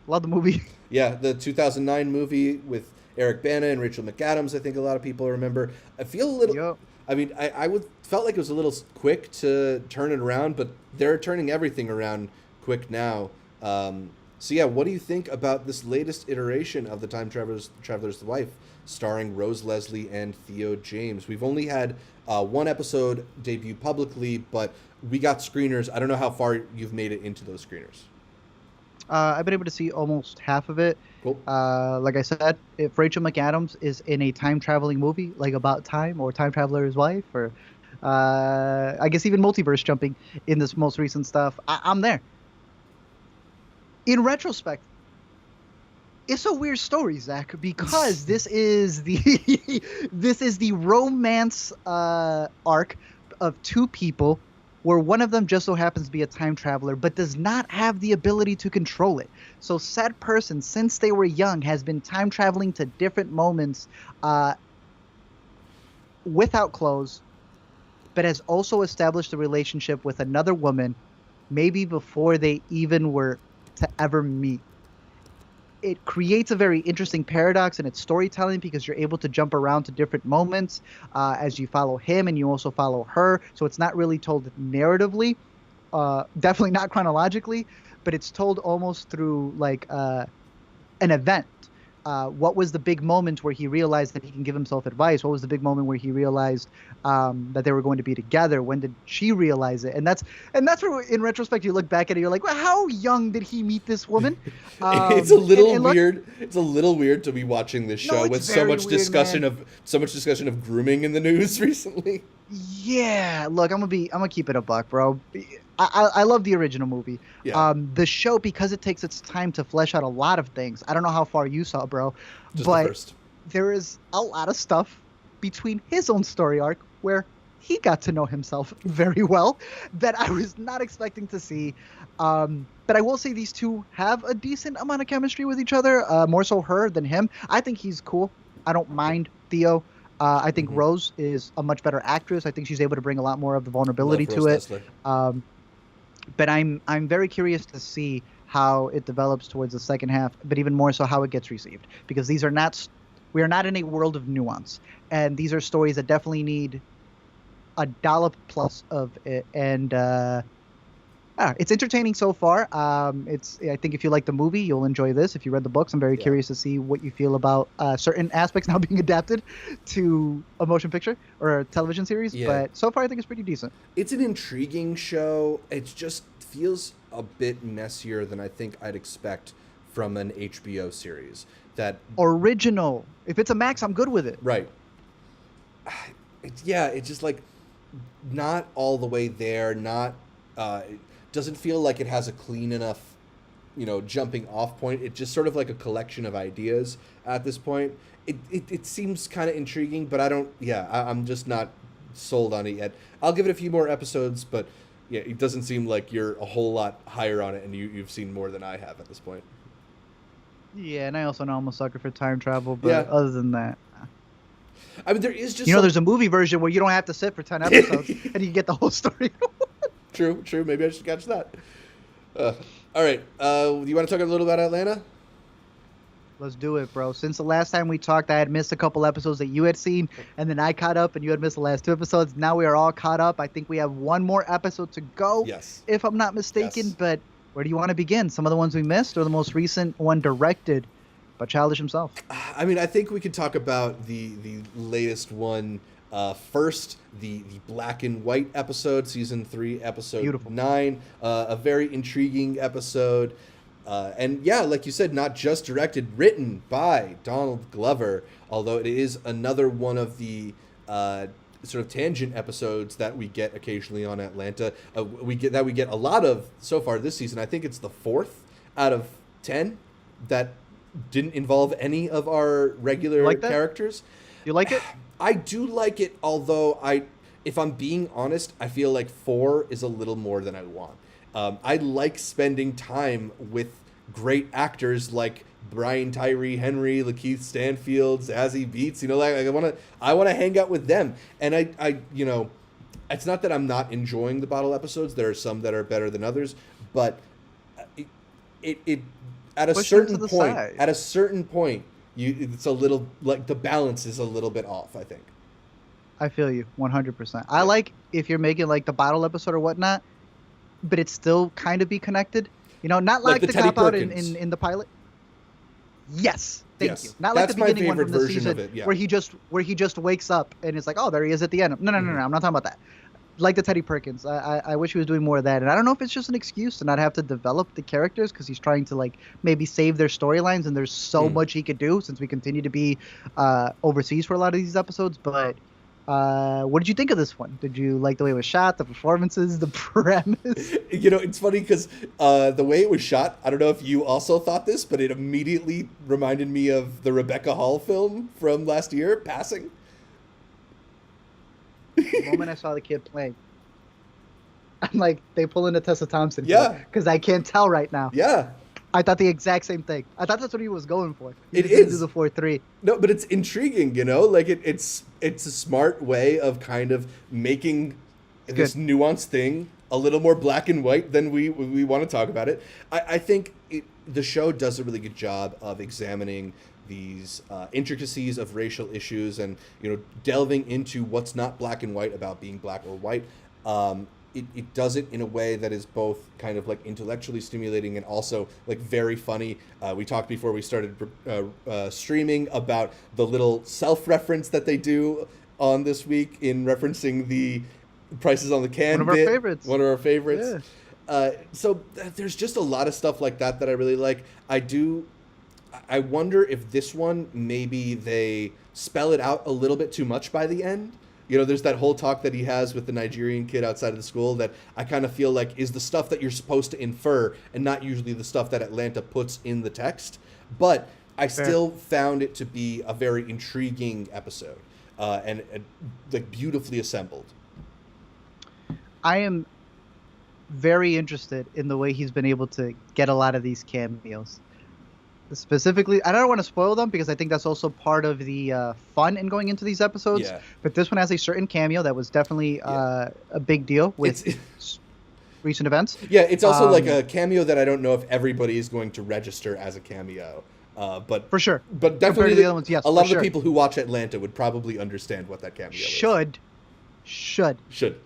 Speaker 2: Love the movie.
Speaker 1: Yeah, the 2009 movie with Eric Bana and Rachel McAdams, I think a lot of people remember. I feel a little... Yep. I mean, I felt like it was a little quick to turn it around, but they're turning everything around quick now. So yeah, what do you think about this latest iteration of The Time Traveler's Wife, starring Rose Leslie and Theo James? We've only had one episode debut publicly, but we got screeners. I don't know how far you've made it into those screeners.
Speaker 2: I've been able to see almost half of it.
Speaker 1: Cool.
Speaker 2: Like I said, if Rachel McAdams is in a time-traveling movie, like About Time or Time Traveler's Wife, or I guess even multiverse jumping in this most recent stuff, I'm there. In retrospect, it's a weird story, Zach, because this is the romance arc of two people where one of them just so happens to be a time traveler but does not have the ability to control it. So said person, since they were young, has been time traveling to different moments without clothes, but has also established a relationship with another woman maybe before they even were to ever meet. It creates a very interesting paradox in its storytelling, because you're able to jump around to different moments as you follow him and you also follow her. So it's not really told narratively, definitely not chronologically, but it's told almost through like an event. What was the big moment where he realized that he can give himself advice? What was the big moment where he realized that they were going to be together? When did she realize it? And that's where, in retrospect, you look back at it, you're like, well, how young did he meet this woman?
Speaker 1: It's a little weird. It's a little weird to be watching this show with so much discussion of grooming in the news recently.
Speaker 2: Yeah, look, I'm gonna keep it a buck, bro. I love the original movie.
Speaker 1: Yeah.
Speaker 2: The show, because it takes its time to flesh out a lot of things. I don't know how far you saw, bro, but there is a lot of stuff between his own story arc where he got to know himself very well that I was not expecting to see. But I will say these two have a decent amount of chemistry with each other, more so her than him. I think he's cool. I don't mind Theo. I think Rose is a much better actress. I think she's able to bring a lot more of the vulnerability to it. But I'm very curious to see how it develops towards the second half, but even more so how it gets received, because we are not in a world of nuance, and these are stories that definitely need a dollop plus of it. And it's entertaining so far. I think if you like the movie, you'll enjoy this. If you read the books, I'm very curious to see what you feel about certain aspects now being adapted to a motion picture or a television series. Yeah. But so far, I think it's pretty decent.
Speaker 1: It's an intriguing show. It just feels a bit messier than I think I'd expect from an HBO series. That
Speaker 2: original. If it's a Max, I'm good with it.
Speaker 1: Right. It's just like not all the way there, not it doesn't feel like it has a clean enough, jumping off point. It's just sort of like a collection of ideas at this point. It seems kind of intriguing, but I'm just not sold on it yet. I'll give it a few more episodes, but yeah, it doesn't seem like you're a whole lot higher on it, and you've seen more than I have at this point.
Speaker 2: Yeah, and I also know I'm a sucker for time travel, but
Speaker 1: Yeah.
Speaker 2: other than that,
Speaker 1: I mean, there is just
Speaker 2: there's a movie version where you don't have to sit for 10 episodes and you get the whole story.
Speaker 1: True. Maybe I should catch that. All right. You want to talk a little about Atlanta?
Speaker 2: Let's do it, bro. Since the last time we talked, I had missed a couple episodes that you had seen, and then I caught up, and you had missed the last 2 episodes. Now we are all caught up. I think we have one more episode to go,
Speaker 1: Yes.
Speaker 2: if I'm not mistaken.
Speaker 1: Yes.
Speaker 2: But where do you want to begin? Some of the ones we missed, or the most recent one directed by Childish himself?
Speaker 1: I mean, I think we could talk about the latest one first, the black and white episode, season 3, episode
Speaker 2: Beautiful.
Speaker 1: 9, a very intriguing episode. And yeah, like you said, not just directed, written by Donald Glover, although it is another one of the sort of tangent episodes that we get occasionally on Atlanta. We get a lot of so far this season. I think it's the 4th out of 10 that didn't involve any of our regular
Speaker 2: Like that?
Speaker 1: characters.
Speaker 2: You like it?
Speaker 1: I do like it, although if I'm being honest, I feel like 4 is a little more than I want. I like spending time with great actors like Brian Tyree Henry, Lakeith Stanfield, Zazie Beetz. I want to hang out with them. And I it's not that I'm not enjoying the bottle episodes. There are some that are better than others, but it at a
Speaker 2: Push them to
Speaker 1: certain
Speaker 2: the
Speaker 1: point,
Speaker 2: side.
Speaker 1: it's a little like the balance is a little bit off, I think.
Speaker 2: I feel you 100%. I like if you're making like the bottle episode or whatnot, but it still kind of be connected. Not like
Speaker 1: the
Speaker 2: the
Speaker 1: Teddy
Speaker 2: cop out
Speaker 1: Perkins.
Speaker 2: in the pilot. Yes, thank
Speaker 1: Yes.
Speaker 2: you. Not
Speaker 1: That's
Speaker 2: like
Speaker 1: my
Speaker 2: the beginning one
Speaker 1: favorite
Speaker 2: from the
Speaker 1: version
Speaker 2: season
Speaker 1: of it, yeah.
Speaker 2: where he just wakes up and it's like, oh, there he is at the end. No, I'm not talking about that. Like the Teddy Perkins. I wish he was doing more of that, and I don't know if it's just an excuse to not have to develop the characters because he's trying to like maybe save their storylines, and there's so much he could do since we continue to be overseas for a lot of these episodes, but. What did you think of this one? Did you like the way it was shot, the performances, the premise?
Speaker 1: It's funny because the way it was shot, I don't know if you also thought this, but it immediately reminded me of the Rebecca Hall film from last year, Passing.
Speaker 2: The moment I saw the kid playing, I'm like, they pull in a Tessa Thompson.
Speaker 1: Yeah.
Speaker 2: Because I can't tell right now.
Speaker 1: Yeah.
Speaker 2: I thought the exact same thing. I thought that's what he was going for. He
Speaker 1: It
Speaker 2: was gonna
Speaker 1: is.
Speaker 2: do the 4-3.
Speaker 1: No, but it's intriguing, like it's a smart way of kind of making this
Speaker 2: good.
Speaker 1: nuanced thing a little more black and white than we want to talk about it. I think the show does a really good job of examining these intricacies of racial issues and delving into what's not black and white about being black or white. It does it in a way that is both kind of like intellectually stimulating and also like very funny. We talked before we started streaming about the little self-reference that they do on this week in referencing the prices on the can
Speaker 2: One of our
Speaker 1: bit.
Speaker 2: favorites.
Speaker 1: One of our favorites. So there's just a lot of stuff like that I really like. I wonder if this one, maybe they spell it out a little bit too much by the end. There's that whole talk that he has with the Nigerian kid outside of the school that I kind of feel like is the stuff that you're supposed to infer and not usually the stuff that Atlanta puts in the text. But I still found it to be a very intriguing episode and like beautifully assembled.
Speaker 2: I am very interested in the way he's been able to get a lot of these cameos. Specifically, I don't want to spoil them because I think that's also part of the fun in going into these episodes.
Speaker 1: Yeah.
Speaker 2: But this one has a certain cameo that was definitely a big deal with recent events.
Speaker 1: Yeah, it's also like a cameo that I don't know if everybody is going to register as a cameo. But
Speaker 2: for sure.
Speaker 1: But definitely,
Speaker 2: the other ones, yes,
Speaker 1: a lot of
Speaker 2: sure.
Speaker 1: the people who watch Atlanta would probably understand what that cameo is.
Speaker 2: Should.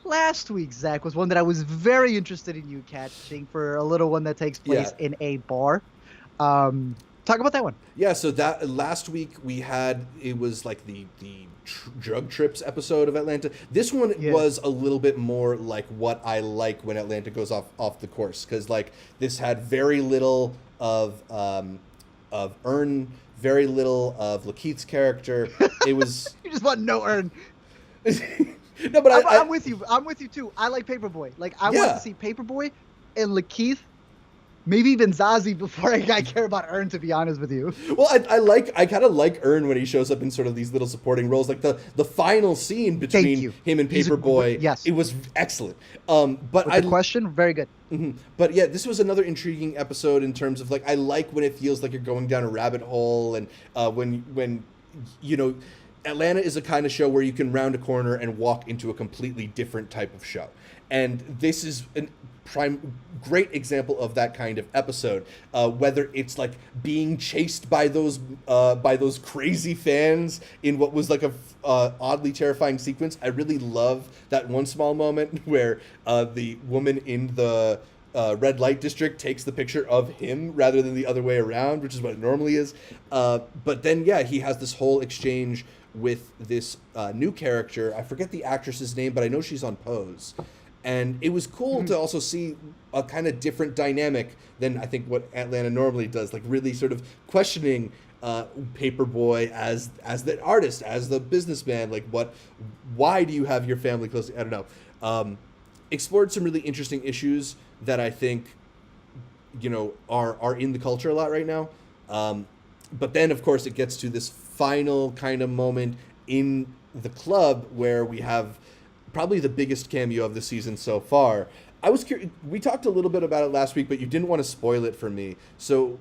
Speaker 2: Last week, Zach, was one that I was very interested in you catching for a little one that takes place in a bar. Talk about that one.
Speaker 1: Yeah, so that last week it was like the drug trips episode of Atlanta. This one was a little bit more like what I like when Atlanta goes off the course, because like this had very little of Earn, very little of Lakeith's character. It was
Speaker 2: you just want no Earn.
Speaker 1: No, but
Speaker 2: I'm with you. I'm with you too. I like Paperboy. Like I want
Speaker 1: Yeah.
Speaker 2: to see Paperboy and Lakeith, maybe even Zazie before I care about Ern. To be honest with you.
Speaker 1: Well, I kind of like Ern when he shows up in sort of these little supporting roles, like the final scene between
Speaker 2: you.
Speaker 1: him and
Speaker 2: He's
Speaker 1: Paperboy.
Speaker 2: yes.
Speaker 1: It was excellent. But
Speaker 2: With the question, very good.
Speaker 1: But yeah, this was another intriguing episode in terms of like I like when it feels like you're going down a rabbit hole, and when you know, Atlanta is a kind of show where you can round a corner and walk into a completely different type of show, and this is a great example of that kind of episode. Whether it's like being chased by those crazy fans in what was like a oddly terrifying sequence. I really love that one small moment where the woman in the red light district takes the picture of him rather than the other way around, which is what it normally is. But then, yeah, he has this whole exchange with this new character. I forget the actress's name, but I know she's on Pose. And it was cool to also see a kind of different dynamic than I think what Atlanta normally does, like really sort of questioning Paperboy as the artist, as the businessman, like why do you have your family close? I don't know. Explored some really interesting issues that I think, you know, are in the culture a lot right now. But then, of course, it gets to this final kind of moment in the club where we have probably the biggest cameo of the season so far. I was curious. We talked a little bit about it last week, but you didn't want to spoil it for me. So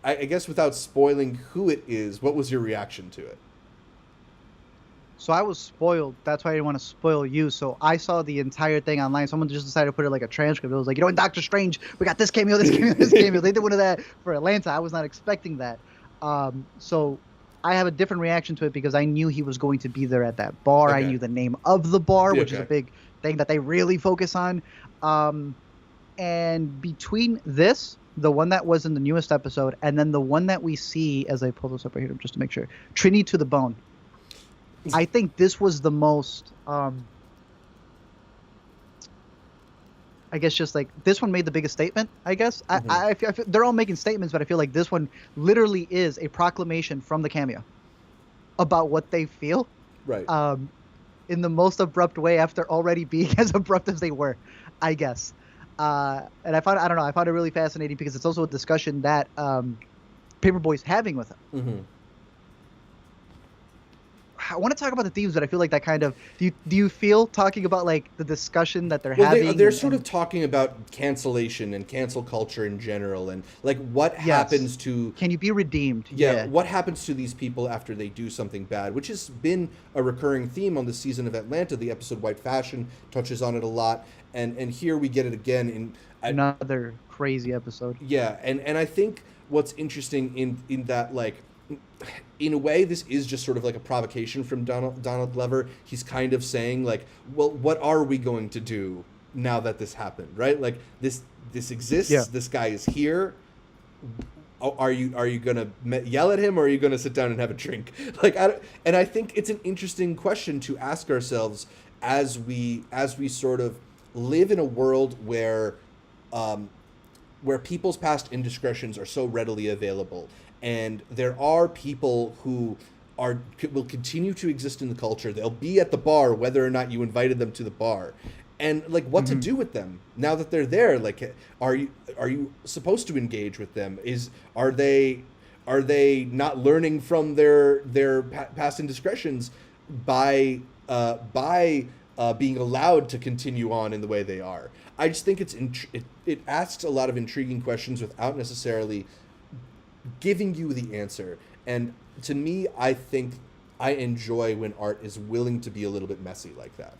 Speaker 1: I guess without spoiling who it is, what was your reaction to it?
Speaker 2: So I was spoiled. That's why I didn't want to spoil you. So I saw the entire thing online. Someone just decided to put it like a transcript. It was like, you know, in Doctor Strange, we got this cameo, this cameo, this cameo. They did one of that for Atlanta. I was not expecting that. So I have a different reaction to it because I knew he was going to be there at that bar.
Speaker 1: Okay.
Speaker 2: I knew the name of the bar, which is a
Speaker 1: Okay.
Speaker 2: big thing that they really focus on. And between this, the one that was in the newest episode, and then the one that we see, as I pull this up right here just to make sure, Trini to the Bone. I think this was the most, I guess just like, this one made the biggest statement, I guess. I feel they're all making statements, but I feel like this one literally is a proclamation from the cameo about what they feel.
Speaker 1: Right.
Speaker 2: In the most abrupt way after already being as abrupt as they were, I guess. And I found it really fascinating because it's also a discussion that Paperboy's having with him. I want to talk about the themes, but I feel like that kind of do you feel talking about like the discussion that they're having?
Speaker 1: They're sort of talking about cancellation and cancel culture in general, and like what happens to.
Speaker 2: Can you be redeemed?
Speaker 1: Yeah, what happens to these people after they do something bad, which has been a recurring theme on the season of Atlanta. The episode White Fashion touches on it a lot, and here we get it again in
Speaker 2: another crazy episode.
Speaker 1: Yeah, and I think what's interesting in that, like, in a way, this is just sort of like a provocation from Donald Glover. He's kind of saying, like, well, what are we going to do now that this happened, right? Like, this exists. Yeah. This guy is here. Are you gonna yell at him, or are you gonna sit down and have a drink? Like, I think it's an interesting question to ask ourselves as we sort of live in a world where people's past indiscretions are so readily available. And there are people who will continue to exist in the culture. They'll be at the bar whether or not you invited them to the bar, and like what to do with them now that they're there. Like, are you supposed to engage with them? Are they not learning from their past indiscretions by being allowed to continue on in the way they are? I just think it asks a lot of intriguing questions without necessarily giving you the answer. And to me, I think I enjoy when art is willing to be a little bit messy like that.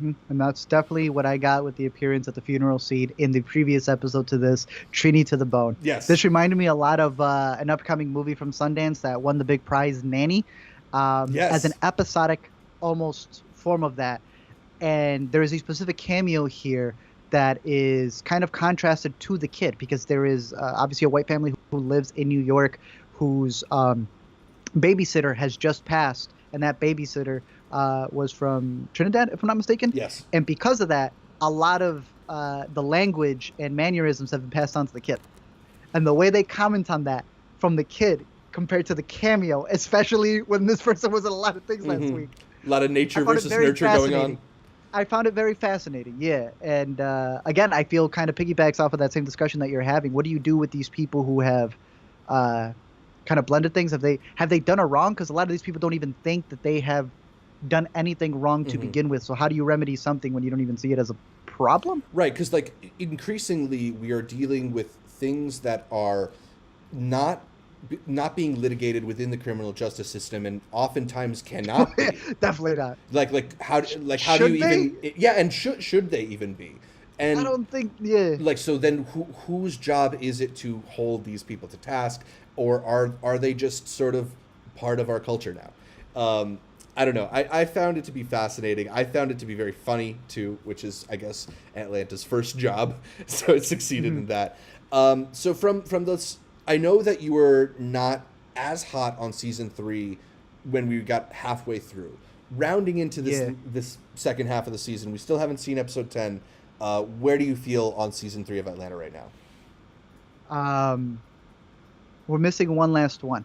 Speaker 2: And that's definitely what I got with the appearance at the funeral scene in the previous episode to this, Trini to the Bone.
Speaker 1: Yes.
Speaker 2: This reminded me a lot of an upcoming movie from Sundance that won the big prize, Nanny, as an episodic almost form of that. And there is a specific cameo here that is kind of contrasted to the kid, because there is obviously a white family who lives in New York whose babysitter has just passed, and that babysitter was from Trinidad, if I'm not mistaken.
Speaker 1: Yes.
Speaker 2: And because of that, a lot of the language and mannerisms have been passed on to the kid. And the way they comment on that from the kid compared to the cameo, especially when this person was in a lot of things last week,
Speaker 1: A lot of nature
Speaker 2: I found it
Speaker 1: versus
Speaker 2: very
Speaker 1: nurture going
Speaker 2: fascinating.
Speaker 1: on.
Speaker 2: I found it very fascinating, yeah. And again, I feel kind of piggybacks off of that same discussion that you're having. What do you do with these people who have uh, kind of blended things? Have they done a wrong? Because a lot of these people don't even think that they have done anything wrong to
Speaker 1: Hmm.
Speaker 2: begin with. So how do you remedy something when you don't even see it as a problem?
Speaker 1: Right, because like increasingly we are dealing with things that are not not being litigated within the criminal justice system, and oftentimes cannot be.
Speaker 2: Definitely not.
Speaker 1: How do you
Speaker 2: Should they?
Speaker 1: even, yeah, and should they even be?
Speaker 2: I
Speaker 1: And
Speaker 2: don't think. Yeah.
Speaker 1: like, so then whose job is it to hold these people to task, or are they just sort of part of our culture now? I don't know. I found it to be fascinating. I found it to be very funny too, which is, I guess, Atlanta's first job, so it succeeded in that. So from this, I know that you were not as hot on season 3 when we got halfway through. Rounding into
Speaker 2: Yeah.
Speaker 1: this second half of the season, we still haven't seen episode 10. Where do you feel on season 3 of Atlanta right now?
Speaker 2: Um, we're missing one last one,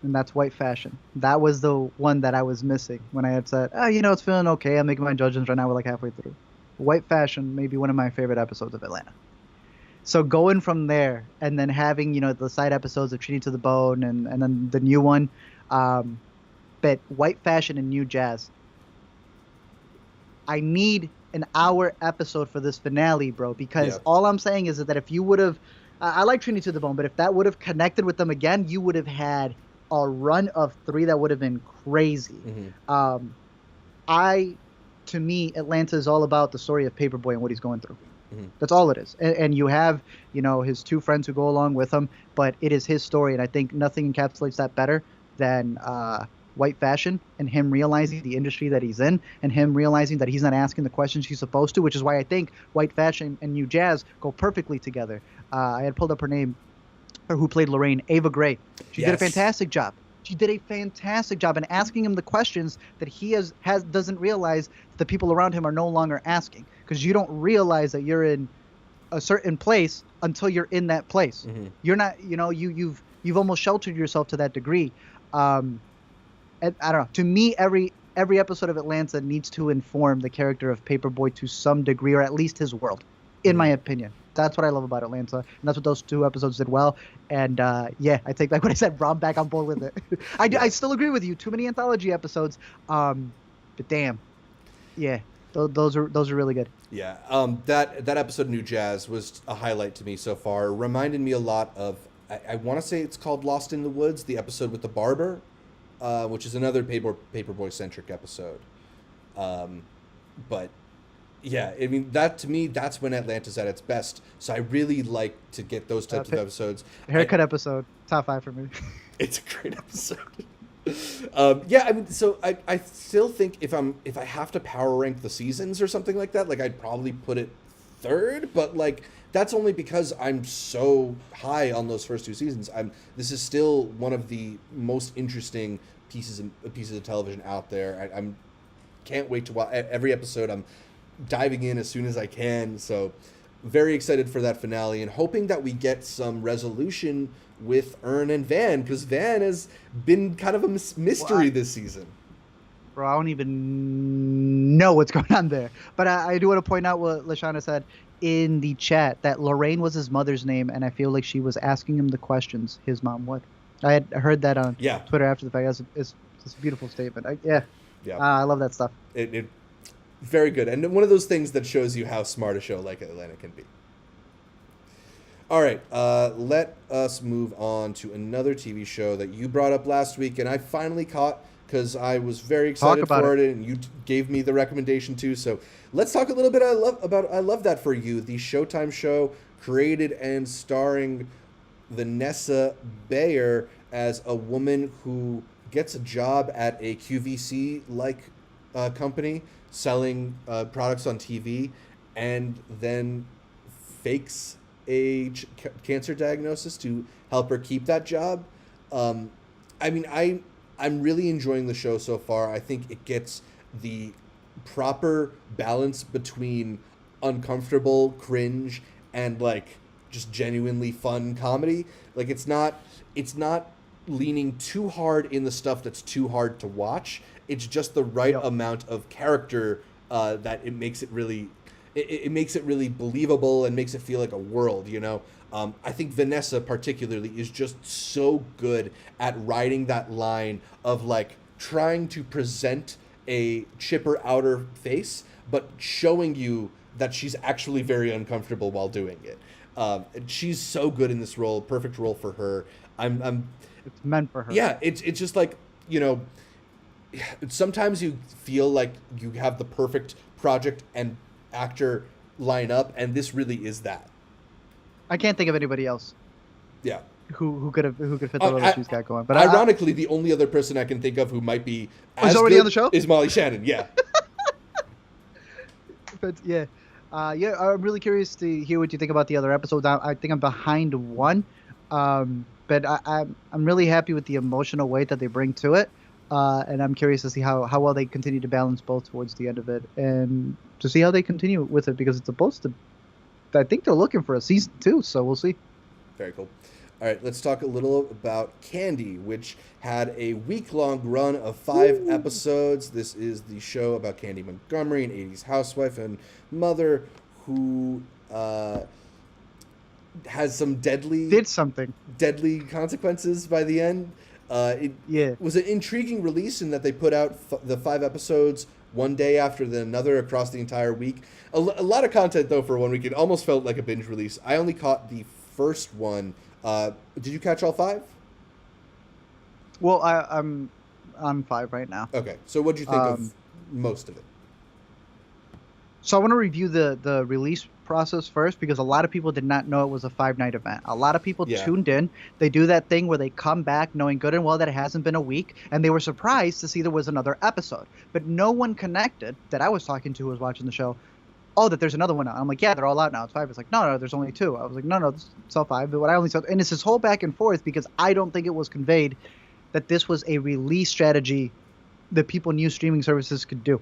Speaker 2: and that's white fashion. That was the one that I was missing when I had said, "Oh, it's feeling okay. I'm making my judgments right now. We're like halfway through." White fashion may be one of my favorite episodes of Atlanta. So going from there, and then having the side episodes of Treating to the Bone, and then the new one, um, but white fashion and new jazz. I need an hour episode for this finale, bro, because
Speaker 1: Yeah.
Speaker 2: all I'm saying is that if you would have, I like Trinity to the Bone, but if that would have connected with them again, you would have had a run of 3 that would have been crazy.
Speaker 1: Mm-hmm.
Speaker 2: Um, to me, Atlanta is all about the story of Paperboy and what he's going through.
Speaker 1: Mm-hmm.
Speaker 2: That's all it is. And you have, his 2 friends who go along with him, but it is his story, and I think nothing encapsulates that better than white fashion and him realizing the industry that he's in and him realizing that he's not asking the questions he's supposed to, which is why I think white fashion and new jazz go perfectly together. I had pulled up her name, or who played Lorraine, Ava Gray. She did a
Speaker 1: Yes.
Speaker 2: fantastic job. She did a fantastic job in asking him the questions that he doesn't realize the people around him are no longer asking, because you don't realize that you're in a certain place until you're in that place.
Speaker 1: Mm-hmm.
Speaker 2: You're not, you've almost sheltered yourself to that degree. And I don't know. To me, every episode of Atlanta needs to inform the character of Paperboy to some degree, or at least his world, in my opinion. That's what I love about Atlanta, and that's what those 2 episodes did well. And yeah, I take back what I said, bro. I'm back on board with it. I still agree with you. Too many anthology episodes, but damn, yeah, those are really good.
Speaker 1: Yeah, that episode of New Jazz was a highlight to me so far. It reminded me a lot of, I want to say it's called Lost in the Woods, the episode with the barber, which is another Paperboy centric episode. But yeah, I mean, that to me, that's when Atlanta's at its best. So I really like to get those types of episodes.
Speaker 2: Haircut episode, top 5 for me.
Speaker 1: It's a great episode. Yeah, I mean, so I still think if I have to power rank the seasons or something like that, like I'd probably put it 3rd, but like that's only because I'm so high on those first 2 seasons. This is still one of the most interesting pieces of television out there. I'm can't wait to watch every episode. I'm diving in as soon as I can. So very excited for that finale and hoping that we get some resolution with Ern and Van, because Van has been kind of a mystery this season.
Speaker 2: Bro, I don't even know what's going on there. But I do want to point out what Lashana said in the chat, that Lorraine was his mother's name, and I feel like she was asking him the questions his mom would. I had heard that on Twitter after the fact. It's a beautiful statement. I love that stuff.
Speaker 1: It very good, and one of those things that shows you how smart a show like Atlanta can be. All right, let us move on to another TV show that you brought up last week, and I finally caught because I was very excited for it, and you gave me the recommendation too. So let's talk a little bit. I love that for you. The Showtime show created and starring Vanessa Bayer as a woman who gets a job at a QVC-like company selling products on TV, and then fakes a cancer diagnosis to help her keep that job. I mean, I'm really enjoying the show so far. I think it gets the proper balance between uncomfortable cringe and like just genuinely fun comedy. Like it's not leaning too hard in the stuff that's too hard to watch. It's just the right amount of character that it makes it really, it makes it really believable and makes it feel like a world, you know? I think Vanessa particularly is just so good at riding that line of like trying to present a chipper outer face, but showing you that she's actually very uncomfortable while doing it. She's so good in this role, perfect role for her.
Speaker 2: It's meant for her.
Speaker 1: Yeah, it's just like, you know, sometimes you feel like you have the perfect project and actor line up, and this really is that.
Speaker 2: I can't think of anybody else.
Speaker 1: Yeah.
Speaker 2: Who could fit the role that she's got going. But
Speaker 1: ironically, the only other person I can think of who might be
Speaker 2: as already
Speaker 1: good
Speaker 2: on the show
Speaker 1: is Molly Shannon. Yeah.
Speaker 2: But yeah, I'm really curious to hear what you think about the other episodes. I think I'm behind one, but I'm really happy with the emotional weight that they bring to it, and I'm curious to see how well they continue to balance both towards the end of it, and to see how they continue with it, because it's supposed to. I think they're looking for a season 2, so we'll see.
Speaker 1: Very cool. All right, let's talk a little about Candy, which had a week-long run of 5 episodes. This is the show about Candy Montgomery, an 80s housewife and mother who has some deadly consequences by the end. It was an intriguing release in that they put out the 5 episodes one day after another across the entire week. A lot of content, though, for one week. It almost felt like a binge release. I only caught the first one. Did you catch all 5?
Speaker 2: Well, I'm on 5 right now.
Speaker 1: Okay, so what did you think of most of it?
Speaker 2: So I want to review the release process first, because a lot of people did not know it was a 5-night event. A lot of people tuned in. They do that thing where they come back knowing good and well that it hasn't been a week, and they were surprised to see there was another episode. But no one connected that I was talking to who was watching the show. Oh, that there's another one out. I'm like, yeah, they're all out now. It's 5. It's like, no, there's only 2. I was like, no, it's all 5. But what I only saw, and it's this whole back and forth, because I don't think it was conveyed that this was a release strategy that people knew streaming services could do.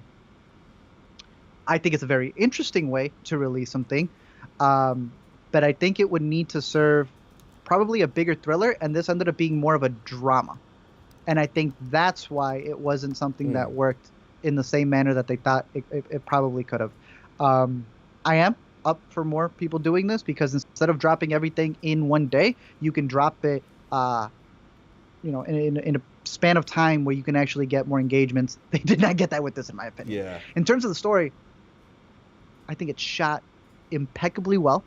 Speaker 2: I think it's a very interesting way to release something, but I think it would need to serve probably a bigger thriller, and this ended up being more of a drama. And I think that's why it wasn't something that worked in the same manner that they thought it probably could have. I am up for more people doing this, because instead of dropping everything in one day, you can drop it in a span of time where you can actually get more engagements. They did not get that with this, in my opinion.
Speaker 1: Yeah.
Speaker 2: In terms of the story, I think it's shot impeccably well.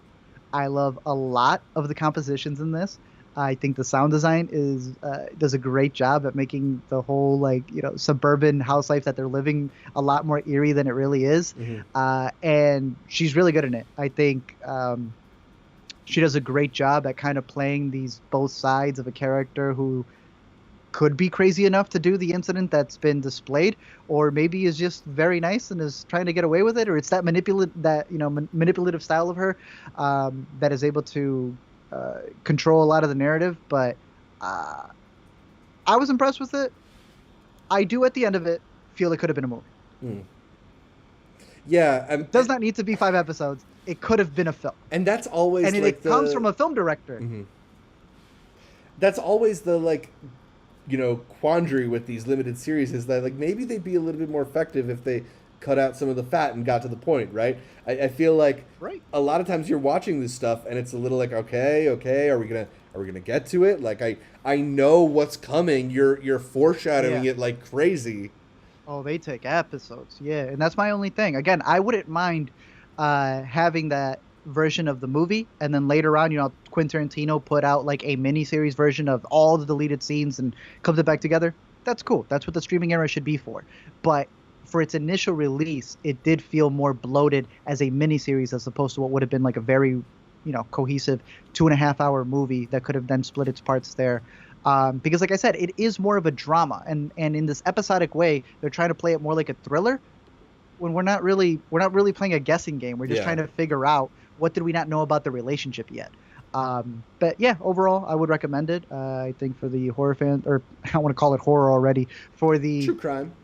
Speaker 2: I love a lot of the compositions in this. I think the sound design does a great job at making the whole suburban house life that they're living a lot more eerie than it really is. Mm-hmm. And she's really good in it. I think she does a great job at kind of playing these both sides of a character who could be crazy enough to do the incident that's been displayed, or maybe is just very nice and is trying to get away with it, or it's that manipulative style of her that is able to control a lot of the narrative. But I was impressed with it. I do, at the end of it, feel it could have been a movie.
Speaker 1: Yeah,
Speaker 2: it does not need to be 5 episodes. It could have been a film,
Speaker 1: and that's always
Speaker 2: and it comes from a film director.
Speaker 1: Mm-hmm. That's always the quandary with these limited series, is that maybe they'd be a little bit more effective if they cut out some of the fat and got to the point, right? I feel like a lot of times you're watching this stuff and it's a little like, okay, are we gonna get to it? I know what's coming. You're foreshadowing it like crazy.
Speaker 2: Oh, they take episodes, and that's my only thing. Again, I wouldn't mind having that version of the movie, and then later on, Quentin Tarantino put out a mini-series version of all the deleted scenes and comes it back together. That's cool. That's what the streaming era should be for. But for its initial release, it did feel more bloated as a mini-series as opposed to what would have been a very, cohesive 2.5-hour movie that could have then split its parts there. Because like I said, it is more of a drama, and in this episodic way, they're trying to play it more like a thriller, when we're not really playing a guessing game. We're just trying to figure out what did we not know about the relationship yet. But yeah, overall, I would recommend it. I think for the horror fans, or I don't want to call it horror already, for the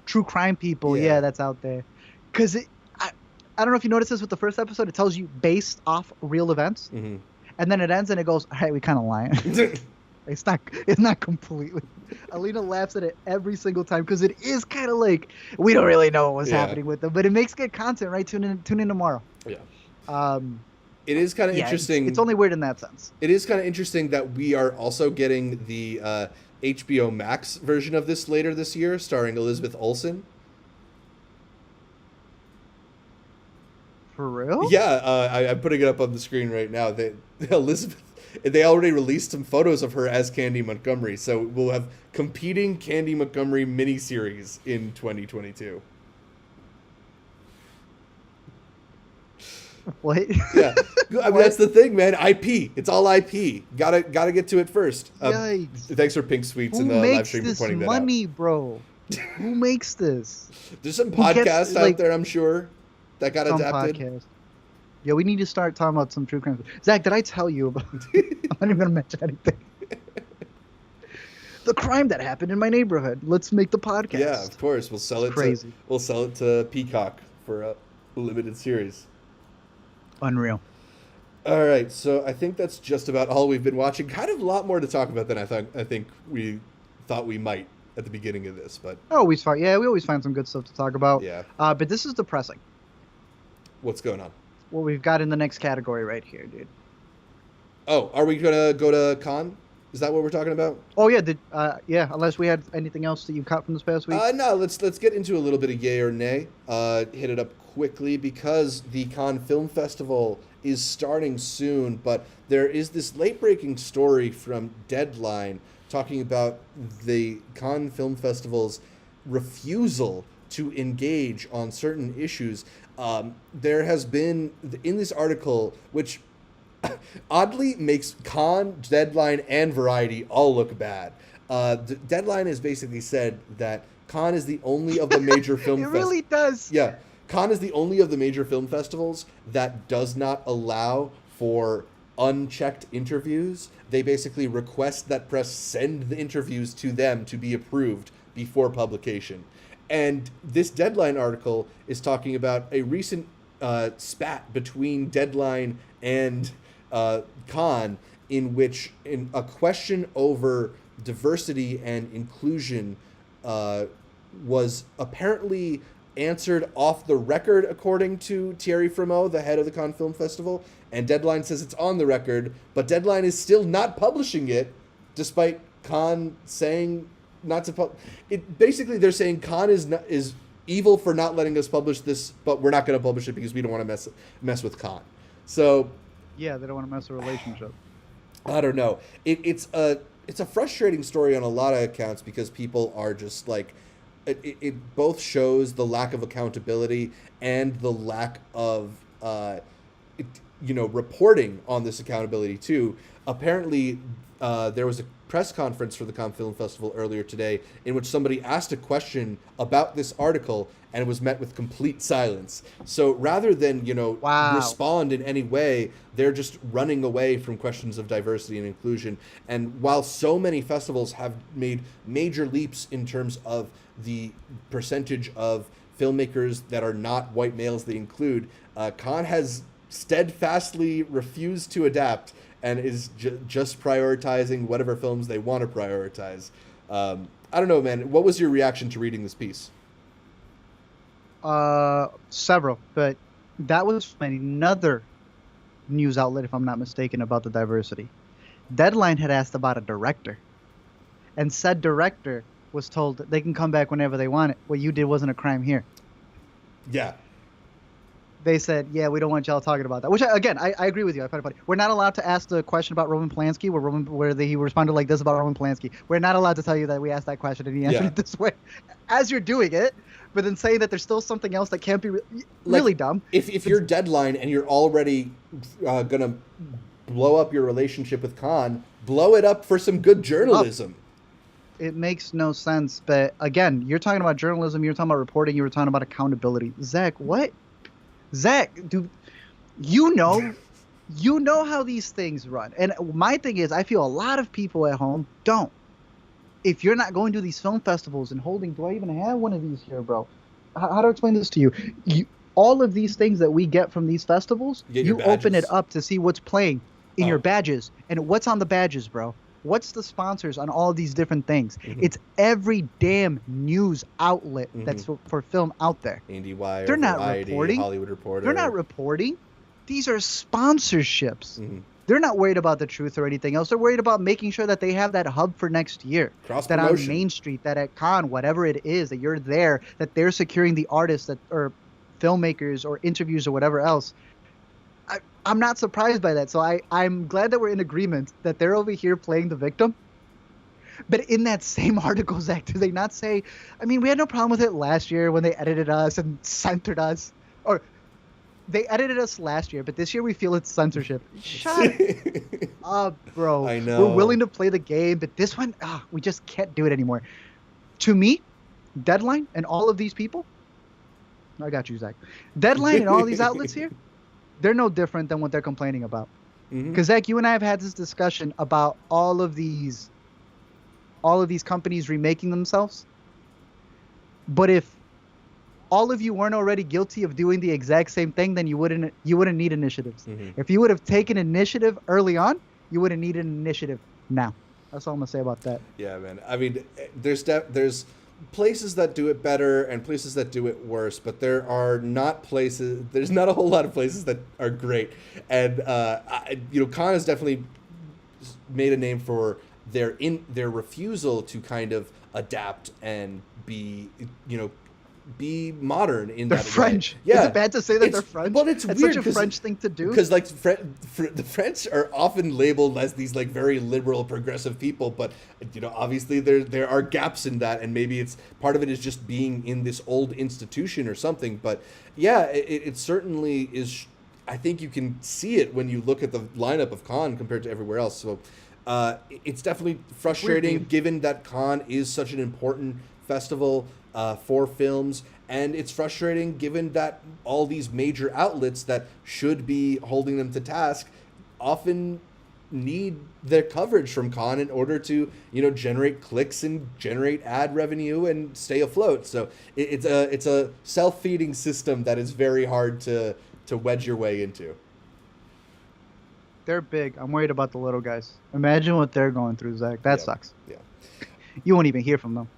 Speaker 2: true crime people, that's out there. Because I don't know if you noticed this with the first episode, it tells you based off real events, and then it ends and it goes, all right, we kind of lying. It's not completely. Alina laughs at it every single time because it is kind of like we don't really know what was happening with them, but it makes good content, right? Tune in tomorrow.
Speaker 1: Yeah. It is kind of interesting.
Speaker 2: It's only weird in that sense.
Speaker 1: It is kind of interesting that we are also getting the HBO Max version of this later this year, starring Elizabeth Olsen.
Speaker 2: For real?
Speaker 1: Yeah, I'm putting it up on the screen right now. They already released some photos of her as Candy Montgomery, so we'll have competing Candy Montgomery miniseries in 2022.
Speaker 2: What?
Speaker 1: Yeah, I mean, that's the thing, man. IP, it's all IP. Gotta get to it first.
Speaker 2: Yikes!
Speaker 1: Thanks for Pink Sweets in the live stream for pointing that out.
Speaker 2: Who makes this money, bro? Who makes this?
Speaker 1: There's some podcasts out there, I'm sure, that got adapted.
Speaker 2: Podcast. Yeah, we need to start talking about some true crime. Zach, did I tell you about? I'm not even gonna mention anything. The crime that happened in my neighborhood. Let's make the podcast.
Speaker 1: Yeah, of course. We'll sell it. We'll sell it to Peacock for a limited series.
Speaker 2: Unreal.
Speaker 1: All right, so I think that's just about all we've been watching. Kind of a lot more to talk about than I think we thought we might at the beginning of this, but
Speaker 2: we always find some good stuff to talk about.
Speaker 1: Yeah.
Speaker 2: But this is depressing.
Speaker 1: What's going on?
Speaker 2: What we've got in the next category right here, dude.
Speaker 1: Oh, are we gonna go to Con? Is that what we're talking about?
Speaker 2: Oh yeah, unless we had anything else that you caught from this past week.
Speaker 1: No, let's get into a little bit of yay or nay. Hit it up quickly because the Cannes Film Festival is starting soon, but there is this late-breaking story from Deadline talking about the Cannes Film Festival's refusal to engage on certain issues. There has been, in this article, which oddly makes Cannes, Deadline, and Variety all look bad. Deadline has basically said that Cannes is the only of the major film festivals.
Speaker 2: It really does.
Speaker 1: Yeah. Cannes is the only of the major film festivals that does not allow for unchecked interviews. They basically request that press send the interviews to them to be approved before publication. And this Deadline article is talking about a recent spat between Deadline and Cannes, in which a question over diversity and inclusion was apparently answered off the record, according to Thierry Frémaux, the head of the Cannes Film Festival. And Deadline says it's on the record, but Deadline is still not publishing it, despite Cannes saying not to basically, they're saying Cannes is evil for not letting us publish this, but we're not going to publish it because we don't want to mess with Cannes. So
Speaker 2: yeah, they don't want to mess with a relationship.
Speaker 1: I don't know. It's a frustrating story on a lot of accounts because people are just like, it both shows the lack of accountability and the lack of reporting on this accountability too. Apparently, there was a press conference for the Cannes Film Festival earlier today in which somebody asked a question about this article and was met with complete silence. So rather than, respond in any way, they're just running away from questions of diversity and inclusion. And while so many festivals have made major leaps in terms of the percentage of filmmakers that are not white males they include, Cannes has steadfastly refused to adapt and is just prioritizing whatever films they want to prioritize. I don't know, man. What was your reaction to reading this piece?
Speaker 2: Several, but that was from another news outlet, if I'm not mistaken, about the diversity. Deadline had asked about a director, and said director was told that they can come back whenever they want it. What you did wasn't a crime here.
Speaker 1: Yeah.
Speaker 2: They said, yeah, we don't want y'all talking about that. Which, I agree with you. I find it funny. We're not allowed to ask the question about Roman Polanski, where he responded like this about Roman Polanski. We're not allowed to tell you that we asked that question and he answered it this way. As you're doing it, but then saying that there's still something else that can't be really dumb.
Speaker 1: If you're Deadline and you're already going to blow up your relationship with Cannes, blow it up for some good journalism.
Speaker 2: It makes no sense. But again, you're talking about journalism, you're talking about reporting, you were talking about accountability. Zach, what? Zach, dude, you know how these things run. And my thing is, I feel a lot of people at home don't. If you're not going to these film festivals and holding, do I even have one of these here, bro? How do I explain this to you? All of these things that we get from these festivals, you open it up to see what's playing in your badges. And what's on the badges, bro? What's the sponsors on all these different things?
Speaker 1: Mhm.
Speaker 2: It's every damn news outlet that's for film out there.
Speaker 1: IndieWire,
Speaker 2: They're not
Speaker 1: Variety,
Speaker 2: reporting.
Speaker 1: Hollywood Reporter.
Speaker 2: They're not reporting. These are sponsorships.
Speaker 1: Mhm.
Speaker 2: They're not worried about the truth or anything else. They're worried about making sure that they have that hub for next year. That on Main Street, that at Cannes, whatever it is, that you're there, that they're securing the artists that or filmmakers or interviews or whatever else. I'm not surprised by that. So I'm glad that we're in agreement that they're over here playing the victim. But in that same article, Zach, do they not say, I mean, we had no problem with it last year when they edited us and censored us. Or they edited us last year, but this year we feel it's censorship. Shut up, bro.
Speaker 1: I know.
Speaker 2: We're willing to play the game, but this one, we just can't do it anymore. To me, Deadline and all of these people, I got you, Zach. Deadline and all these outlets here, they're no different than what they're complaining about. Because Zach, you and I have had this discussion about all of these companies remaking themselves. But if all of you weren't already guilty of doing the exact same thing, then you wouldn't need initiatives. If you would have taken initiative early on, you wouldn't need an initiative now. That's all I'm gonna say about that.
Speaker 1: Yeah, man. I mean, there's places that do it better and places that do it worse, but there's not a whole lot of places that are great. And Cannes has definitely made a name for their refusal to kind of adapt and be modern in
Speaker 2: they're
Speaker 1: that
Speaker 2: French.
Speaker 1: way. Yeah.
Speaker 2: Is it bad to say that they're French?
Speaker 1: But it's
Speaker 2: That's
Speaker 1: weird
Speaker 2: such a French thing to do.
Speaker 1: Because the French are often labeled as these like very liberal, progressive people, but obviously there are gaps in that, and maybe it's part of it is just being in this old institution or something. But yeah, it certainly is. I think you can see it when you look at the lineup of Cannes compared to everywhere else. So it's definitely frustrating, given that Cannes is such an important festival for films, and it's frustrating given that all these major outlets that should be holding them to task often need their coverage from Cannes in order to generate clicks and generate ad revenue and stay afloat. So it's a self-feeding system that is very hard to wedge your way into.
Speaker 2: They're big. I'm worried about the little guys. Imagine what they're going through, Zach. That sucks.
Speaker 1: Yeah.
Speaker 2: You won't even hear from them.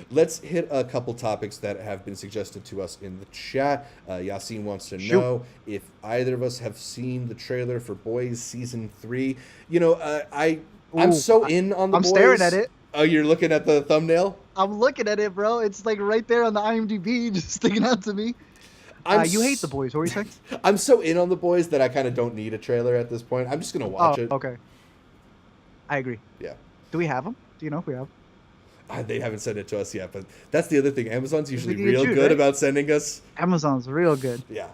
Speaker 1: Let's hit a couple topics that have been suggested to us in the chat. Yassine wants to know if either of us have seen the trailer for Boys Season 3. I'm so in on the Boys.
Speaker 2: I'm staring at it.
Speaker 1: Oh, you're looking at the thumbnail?
Speaker 2: I'm looking at it, bro. It's like right there on the IMDb, just sticking out to me. You hate the Boys. What were you saying?
Speaker 1: I'm so in on the Boys that I kind of don't need a trailer at this point. I'm just going to watch it.
Speaker 2: Okay. I agree.
Speaker 1: Yeah.
Speaker 2: Do we have them? Do you know if we have them?
Speaker 1: They haven't sent it to us yet, but that's the other thing. Amazon's usually
Speaker 2: Jude,
Speaker 1: good
Speaker 2: right?
Speaker 1: about sending us.
Speaker 2: Amazon's real good.
Speaker 1: Yeah.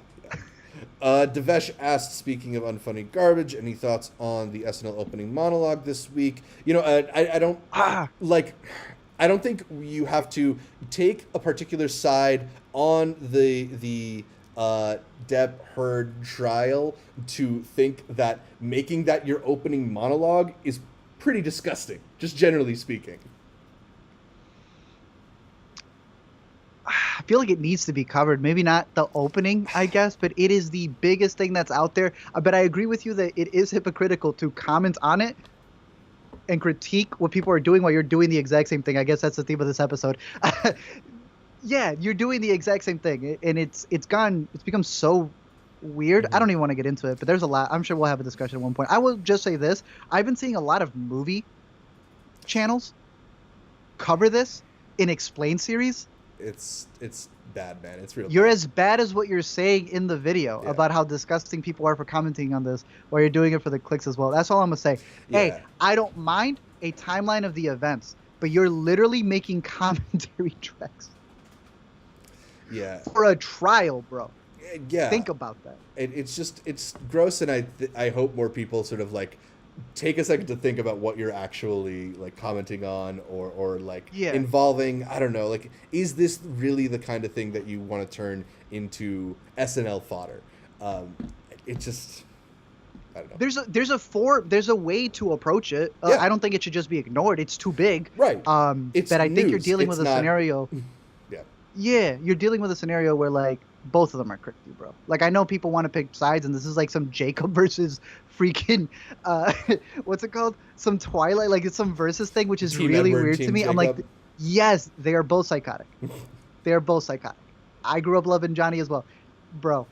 Speaker 1: Devesh asked, speaking of unfunny garbage, any thoughts on the SNL opening monologue this week? I don't I don't think you have to take a particular side on the Depp Heard trial to think that making that your opening monologue is pretty disgusting, just generally speaking.
Speaker 2: I feel like it needs to be covered. Maybe not the opening, I guess, but it is the biggest thing that's out there. But I agree with you that it is hypocritical to comment on it and critique what people are doing while you're doing the exact same thing. I guess that's the theme of this episode. Yeah, you're doing the exact same thing, and it's become so weird. I don't even want to get into it, but there's a lot. I'm sure we'll have a discussion at one point. I will just say this. I've been seeing a lot of movie channels cover this in Explain series.
Speaker 1: It's bad, man. It's real.
Speaker 2: You're
Speaker 1: bad.
Speaker 2: as bad as what you're saying in the video about how disgusting people are for commenting on this while you're doing it for the clicks as well. That's all I'm going to say.
Speaker 1: Yeah.
Speaker 2: Hey, I don't mind a timeline of the events, but you're literally making commentary tracks.
Speaker 1: Yeah.
Speaker 2: For a trial, bro.
Speaker 1: Yeah.
Speaker 2: Think about that.
Speaker 1: It's gross, and I hope more people sort of like take a second to think about what you're actually like commenting on or like involving. I don't know, like, is this really the kind of thing that you want to turn into SNL fodder? It just, I don't know.
Speaker 2: There's a way to approach it. I don't think it should just be ignored. It's too big.
Speaker 1: Right.
Speaker 2: But I think you're dealing with a scenario.
Speaker 1: Yeah.
Speaker 2: Yeah, you're dealing with a scenario where like both of them are crazy, bro. Like, I know people want to pick sides, and this is like some Jacob versus freaking, uh, what's it called? Some Twilight, like it's some versus thing, which is
Speaker 1: Team
Speaker 2: really
Speaker 1: Edward,
Speaker 2: weird to
Speaker 1: Team
Speaker 2: me. I'm like,
Speaker 1: Jacob.
Speaker 2: yes, they are both psychotic. They are both psychotic. I grew up loving Johnny as well, bro.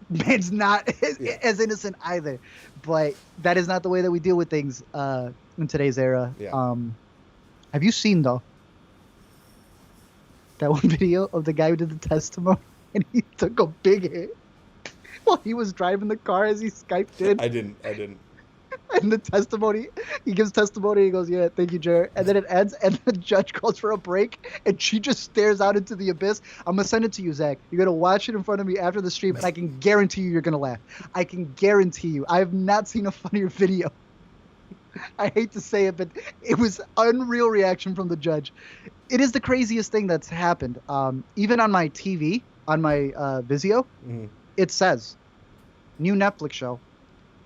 Speaker 2: Man's not
Speaker 1: Yeah.
Speaker 2: as innocent either, but that is not the way that we deal with things in today's era.
Speaker 1: Yeah.
Speaker 2: Have you seen though that one video of the guy who did the testimony and he took a big hit while he was driving the car as he Skyped in?
Speaker 1: I didn't.
Speaker 2: And the testimony, he gives testimony, he goes, yeah, thank you, Jared. And then it ends, and the judge calls for a break, and she just stares out into the abyss. I'm going to send it to you, Zach. You're going to watch it in front of me after the stream, and I can guarantee you you're going to laugh. I can guarantee you. I have not seen a funnier video. I hate to say it, but it was unreal reaction from the judge. It is the craziest thing that's happened. Even on my TV, on my Vizio, it says, new Netflix show.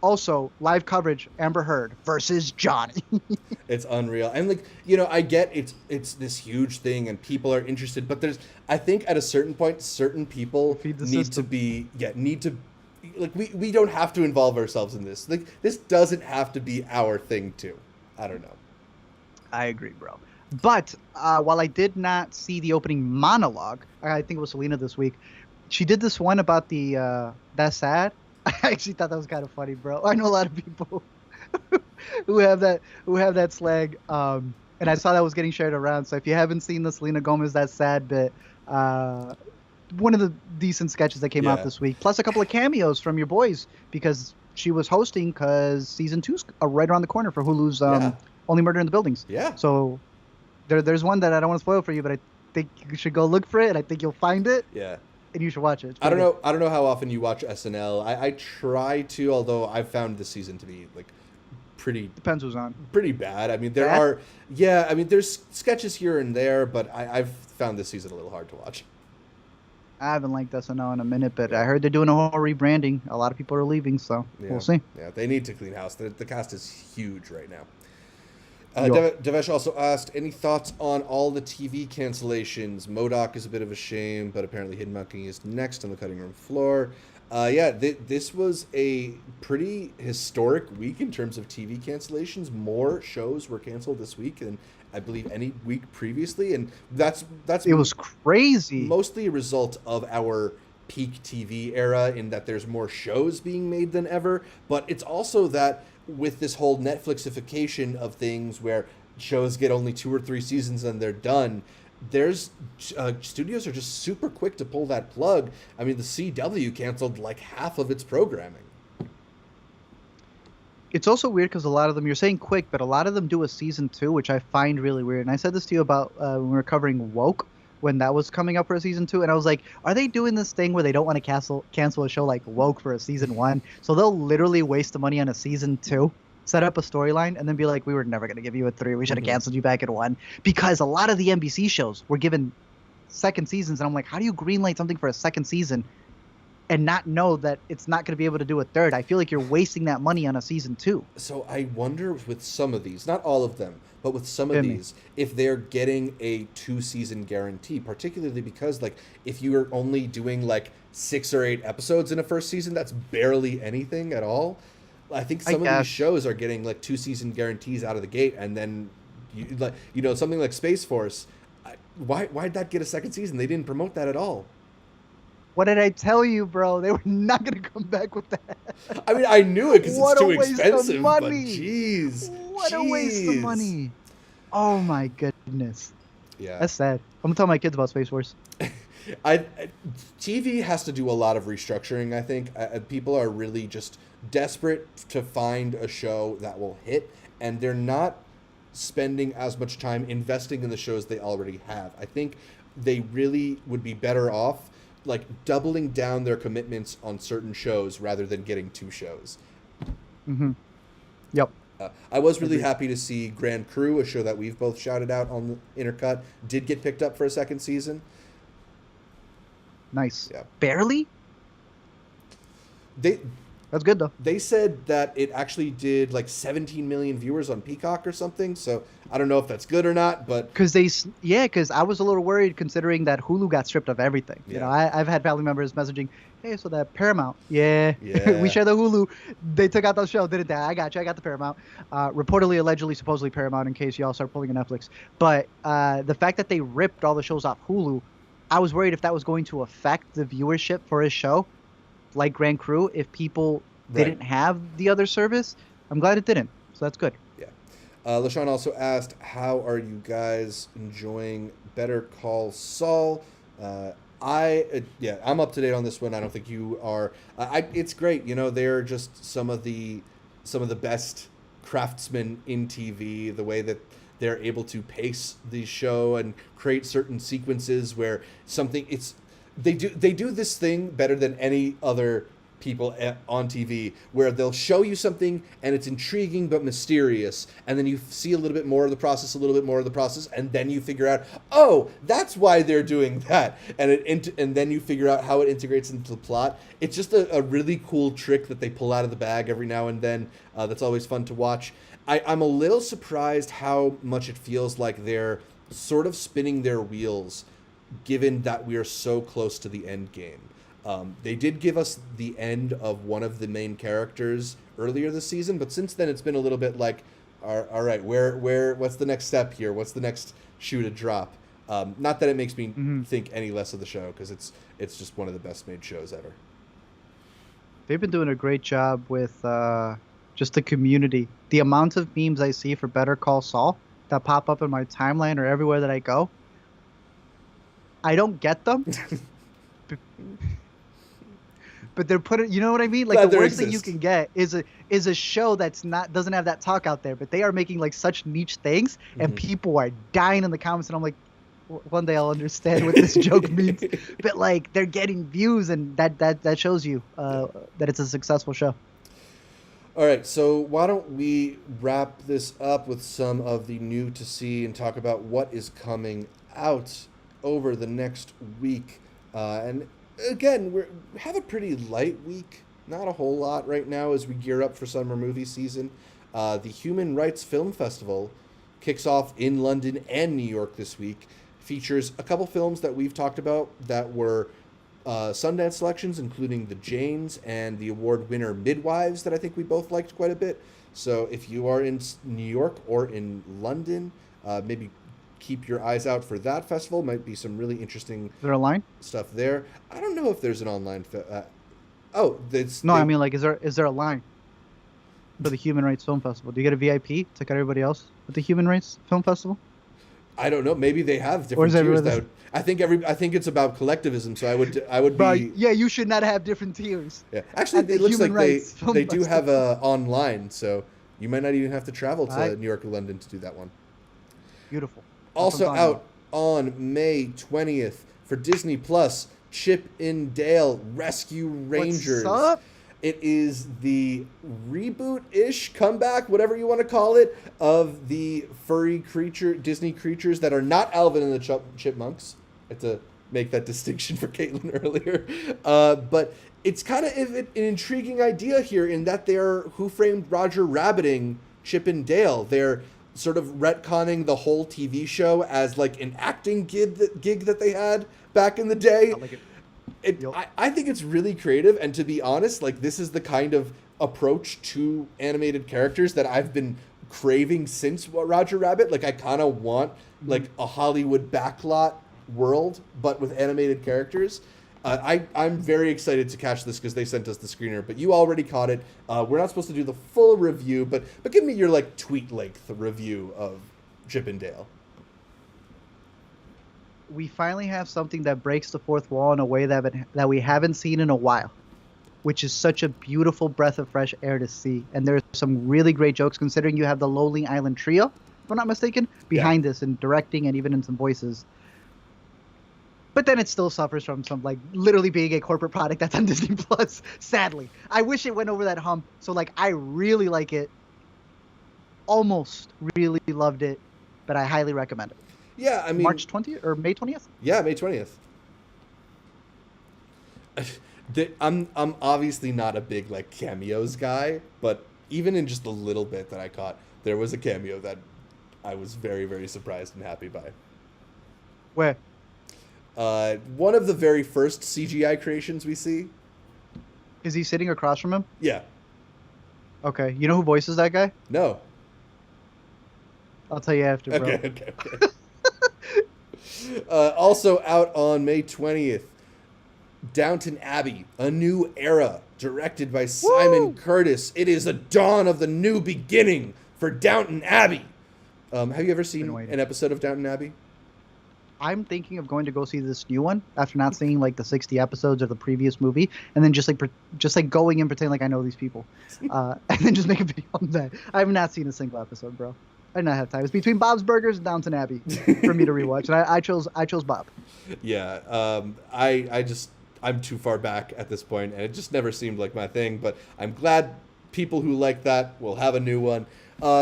Speaker 2: Also, live coverage, Amber Heard versus Johnny.
Speaker 1: It's unreal. And like, I get it's this huge thing and people are interested, but I think at a certain point, certain people need to like, we don't have to involve ourselves in this. Like, this doesn't have to be our thing too. I don't know.
Speaker 2: I agree, bro. But while I did not see the opening monologue, I think it was Selena this week, she did this one about the That's Sad. I actually thought that was kind of funny, bro. I know a lot of people who have that slang, and I saw that was getting shared around. So if you haven't seen the Selena Gomez That's Sad bit, one of the decent sketches that came out this week, plus a couple of cameos from your boys, because she was hosting, because season 2's right around the corner for Hulu's Only Murder in the Buildings.
Speaker 1: Yeah.
Speaker 2: So there's one that I don't want to spoil for you, but I think you should go look for it, and I think you'll find it.
Speaker 1: Yeah.
Speaker 2: And you should watch it.
Speaker 1: I don't know how often you watch SNL. I try to, although I've found this season to be like
Speaker 2: depends who's on.
Speaker 1: Pretty bad. I mean, there's sketches here and there, but I've found this season a little hard to watch.
Speaker 2: I haven't liked SNL in a minute, but I heard they're doing a whole rebranding. A lot of people are leaving, so we'll see.
Speaker 1: Yeah, they need to clean house. The cast is huge right now. Devesh also asked, any thoughts on all the TV cancellations? MODOK is a bit of a shame, but apparently Hidden Monkey is next on the cutting room floor. This was a pretty historic week in terms of TV cancellations. More shows were canceled this week than I believe any week previously, and that's
Speaker 2: it was crazy.
Speaker 1: Mostly a result of our peak TV era, in that there's more shows being made than ever, but it's also that with this whole Netflixification of things where shows get only 2 or 3 seasons and they're done, there's studios are just super quick to pull that plug. I mean, the CW canceled like half of its programming.
Speaker 2: It's also weird because a lot of them, you're saying quick, but a lot of them do a season 2, which I find really weird. And I said this to you about when we were covering Woke, when that was coming up for a season 2, and I was like, are they doing this thing where they don't want to cancel a show like Woke for a season 1? So they'll literally waste the money on a season 2, set up a storyline, and then be like, we were never going to give you a 3. We should have canceled you back at 1. Because a lot of the NBC shows were given second seasons, and I'm like, how do you greenlight something for a second season and not know that it's not going to be able to do a third? I feel like you're wasting that money on a season 2.
Speaker 1: So I wonder with some of these, not all of them, but with some of these, if they're getting a 2-season guarantee, particularly because, like, if you are only doing like 6 or 8 episodes in a first season, that's barely anything at all. I think some of these shows are getting like 2-season guarantees out of the gate, and then something like Space Force. Why'd that get a second season? They didn't promote that at all.
Speaker 2: What did I tell you, bro? They were not going to come back with that.
Speaker 1: I mean, I knew it because it's too expensive, but
Speaker 2: jeez. What a waste of money. Oh, my goodness.
Speaker 1: Yeah.
Speaker 2: That's sad. I'm going to tell my kids about Space Force.
Speaker 1: TV has to do a lot of restructuring, I think. People are really just desperate to find a show that will hit, and they're not spending as much time investing in the shows they already have. I think they really would be better off like doubling down their commitments on certain shows rather than getting 2 shows.
Speaker 2: Mm-hmm. Yep.
Speaker 1: I was really happy to see Grand Crew, a show that we've both shouted out on the Intercut, did get picked up for a second season.
Speaker 2: Nice.
Speaker 1: Yeah.
Speaker 2: Barely? That's good though.
Speaker 1: They said that it actually did like 17 million viewers on Peacock or something. So I don't know if that's good or not, but
Speaker 2: Because I was a little worried considering that Hulu got stripped of everything. You know,
Speaker 1: yeah,
Speaker 2: I've had family members messaging, "Hey, so that Paramount, yeah, we
Speaker 1: yeah,
Speaker 2: share the Hulu. They took out those shows, didn't they? I got you. I got the Paramount. Reportedly, allegedly, supposedly Paramount. In case y'all start pulling a Netflix, but the fact that they ripped all the shows off Hulu, I was worried if that was going to affect the viewership for his show, like Grand Crew, if people
Speaker 1: right.
Speaker 2: didn't have the other service. I'm glad it didn't. So that's good.
Speaker 1: Yeah. LaShawn also asked, how are you guys enjoying Better Call Saul? Yeah, I'm up to date on this one. I don't think you are. It's great. You know, they're just some of the best craftsmen in TV. The way that they're able to pace the show and create certain sequences where they do this thing better than any other people on TV, where they'll show you something and it's intriguing but mysterious, and then you see a little bit more of the process, and then you figure out, oh, that's why they're doing that, and then you figure out how it integrates into the plot. It's just a really cool trick that they pull out of the bag every now and then. That's always fun to watch. I'm a little surprised how much it feels like they're sort of spinning their wheels, given that we are so close to the end game. They did give us the end of one of the main characters earlier this season, but since then it's been a little bit like, all right, what's the next step here? What's the next shoe to drop? Not that it makes me think any less of the show, because it's just one of the best made shows ever.
Speaker 2: They've been doing a great job with just the community. The amount of memes I see for Better Call Saul that pop up in my timeline or everywhere that I go, I don't get them. But they're putting, you know what I mean? Like,
Speaker 1: Glad
Speaker 2: the
Speaker 1: there
Speaker 2: worst thing you
Speaker 1: exists.
Speaker 2: can get is a show that's doesn't have that talk out there, but they are making like such niche things, and people are dying in the comments, and I'm like, one day I'll understand what this joke means. But like, they're getting views, and that shows you that it's a successful show.
Speaker 1: All right, so why don't we wrap this up with some of the new to see and talk about what is coming out over the next week. And again, we have a pretty light week, not a whole lot right now as we gear up for summer movie season. The Human Rights Film Festival kicks off in London and New York this week. Features a couple films that we've talked about that were Sundance selections, including The Janes and the award winner Midwives, that I think we both liked quite a bit. So if you are in New York or in London, maybe keep your eyes out for that festival. Might be some really interesting
Speaker 2: Is there a line?
Speaker 1: stuff there. I don't know if there's an online
Speaker 2: I mean, like, is there a line for the Human Rights Film Festival? Do you get a VIP? It's like everybody else at the Human Rights Film Festival?
Speaker 1: I don't know. Maybe they have
Speaker 2: Or
Speaker 1: different
Speaker 2: is
Speaker 1: tiers.
Speaker 2: everyone
Speaker 1: That I think it's about collectivism. So I would
Speaker 2: But
Speaker 1: be.
Speaker 2: yeah, you should not have different tiers.
Speaker 1: Yeah. Actually,
Speaker 2: At the
Speaker 1: it looks
Speaker 2: Human
Speaker 1: like
Speaker 2: Rights Film
Speaker 1: they do have
Speaker 2: Festival.
Speaker 1: online, so you might not even have to travel to
Speaker 2: Alright.
Speaker 1: New York or London to do that one.
Speaker 2: Beautiful. That's
Speaker 1: Also
Speaker 2: what I'm talking
Speaker 1: out on May 20th for Disney Plus, Chip and Dale Rescue Rangers.
Speaker 2: What's up?
Speaker 1: It is the reboot-ish comeback, whatever you want to call it, of the furry Disney creatures that are not Alvin and the Chipmunks. I had to make that distinction for Caitlin earlier. But it's kind of an intriguing idea here in that they're Who Framed Roger Rabbiting Chip and Dale. They're sort of retconning the whole TV show as like an acting gig that they had back in the day.
Speaker 2: I like it.
Speaker 1: I think it's really creative, and to be honest, like, this is the kind of approach to animated characters that I've been craving since Roger Rabbit. Like, I kind of want like a Hollywood backlot world, but with animated characters. I'm very excited to catch this because they sent us the screener, but you already caught it. We're not supposed to do the full review, but give me your like tweet length review of Chip and Dale.
Speaker 2: We finally have something that breaks the fourth wall in a way that we haven't seen in a while, which is such a beautiful breath of fresh air to see. And there's some really great jokes, considering you have the Lonely Island trio, if I'm not mistaken, behind this in directing and even in some voices. But then it still suffers from some, like, literally being a corporate product that's on Disney Plus, sadly. I wish it went over that hump. So, like, I really like it. Almost really loved it, but I highly recommend it.
Speaker 1: Yeah, I mean,
Speaker 2: March 20th or May 20th?
Speaker 1: Yeah, May 20th. I'm obviously not a big like cameos guy, but even in just a little bit that I caught, there was a cameo that I was very, very surprised and happy by.
Speaker 2: Where?
Speaker 1: One of the very first CGI creations we see.
Speaker 2: Is he sitting across from him?
Speaker 1: Yeah.
Speaker 2: Okay. You know who voices that guy?
Speaker 1: No.
Speaker 2: I'll tell you after, bro.
Speaker 1: Okay. Also out on May 20th, Downton Abbey, A New Era, directed by Simon Curtis. It is a dawn of the new beginning for Downton Abbey. Have you ever seen an episode of Downton Abbey?
Speaker 2: I'm thinking of going to go see this new one after not seeing like the 60 episodes of the previous movie, and then just like going and pretend like I know these people, and then just make a video on that. I have not seen a single episode, bro. I did not have time. It's between Bob's Burgers and Downton Abbey for me to rewatch, and I chose Bob.
Speaker 1: Yeah, I'm too far back at this point, and it just never seemed like my thing. But I'm glad people who like that will have a new one.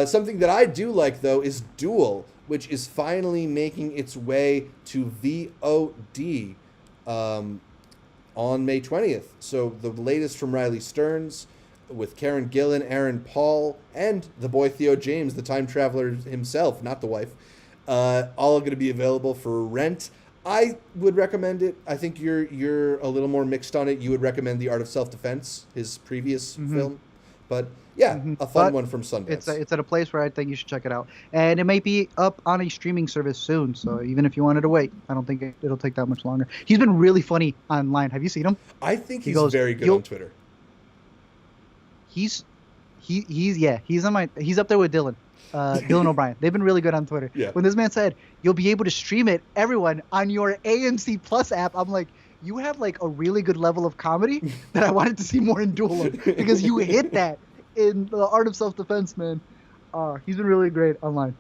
Speaker 1: Something that I do like though is Duel, which is finally making its way to VOD on May 20th. So the latest from Riley Stearns, with Karen Gillan, Aaron Paul, and the boy Theo James, the time traveler himself, not the wife, all going to be available for rent. I would recommend it. I think you're a little more mixed on it. You would recommend The Art of Self-Defense, his previous film. But yeah, a fun one from Sundance.
Speaker 2: It's at a place where I think you should check it out. And it may be up on a streaming service soon, so even if you wanted to wait, I don't think it'll take that much longer. He's been really online. Have you seen him?
Speaker 1: I think he's very good on Twitter.
Speaker 2: He's up there with Dylan. Dylan O'Brien. They've been really good on Twitter.
Speaker 1: Yeah.
Speaker 2: When this man said, you'll be able to stream it, everyone, on your AMC Plus app, I'm like, you have like a really good level of comedy that I wanted to see more in Duel of, because you hit that in The Art of Self-Defense, man. He's been really great online.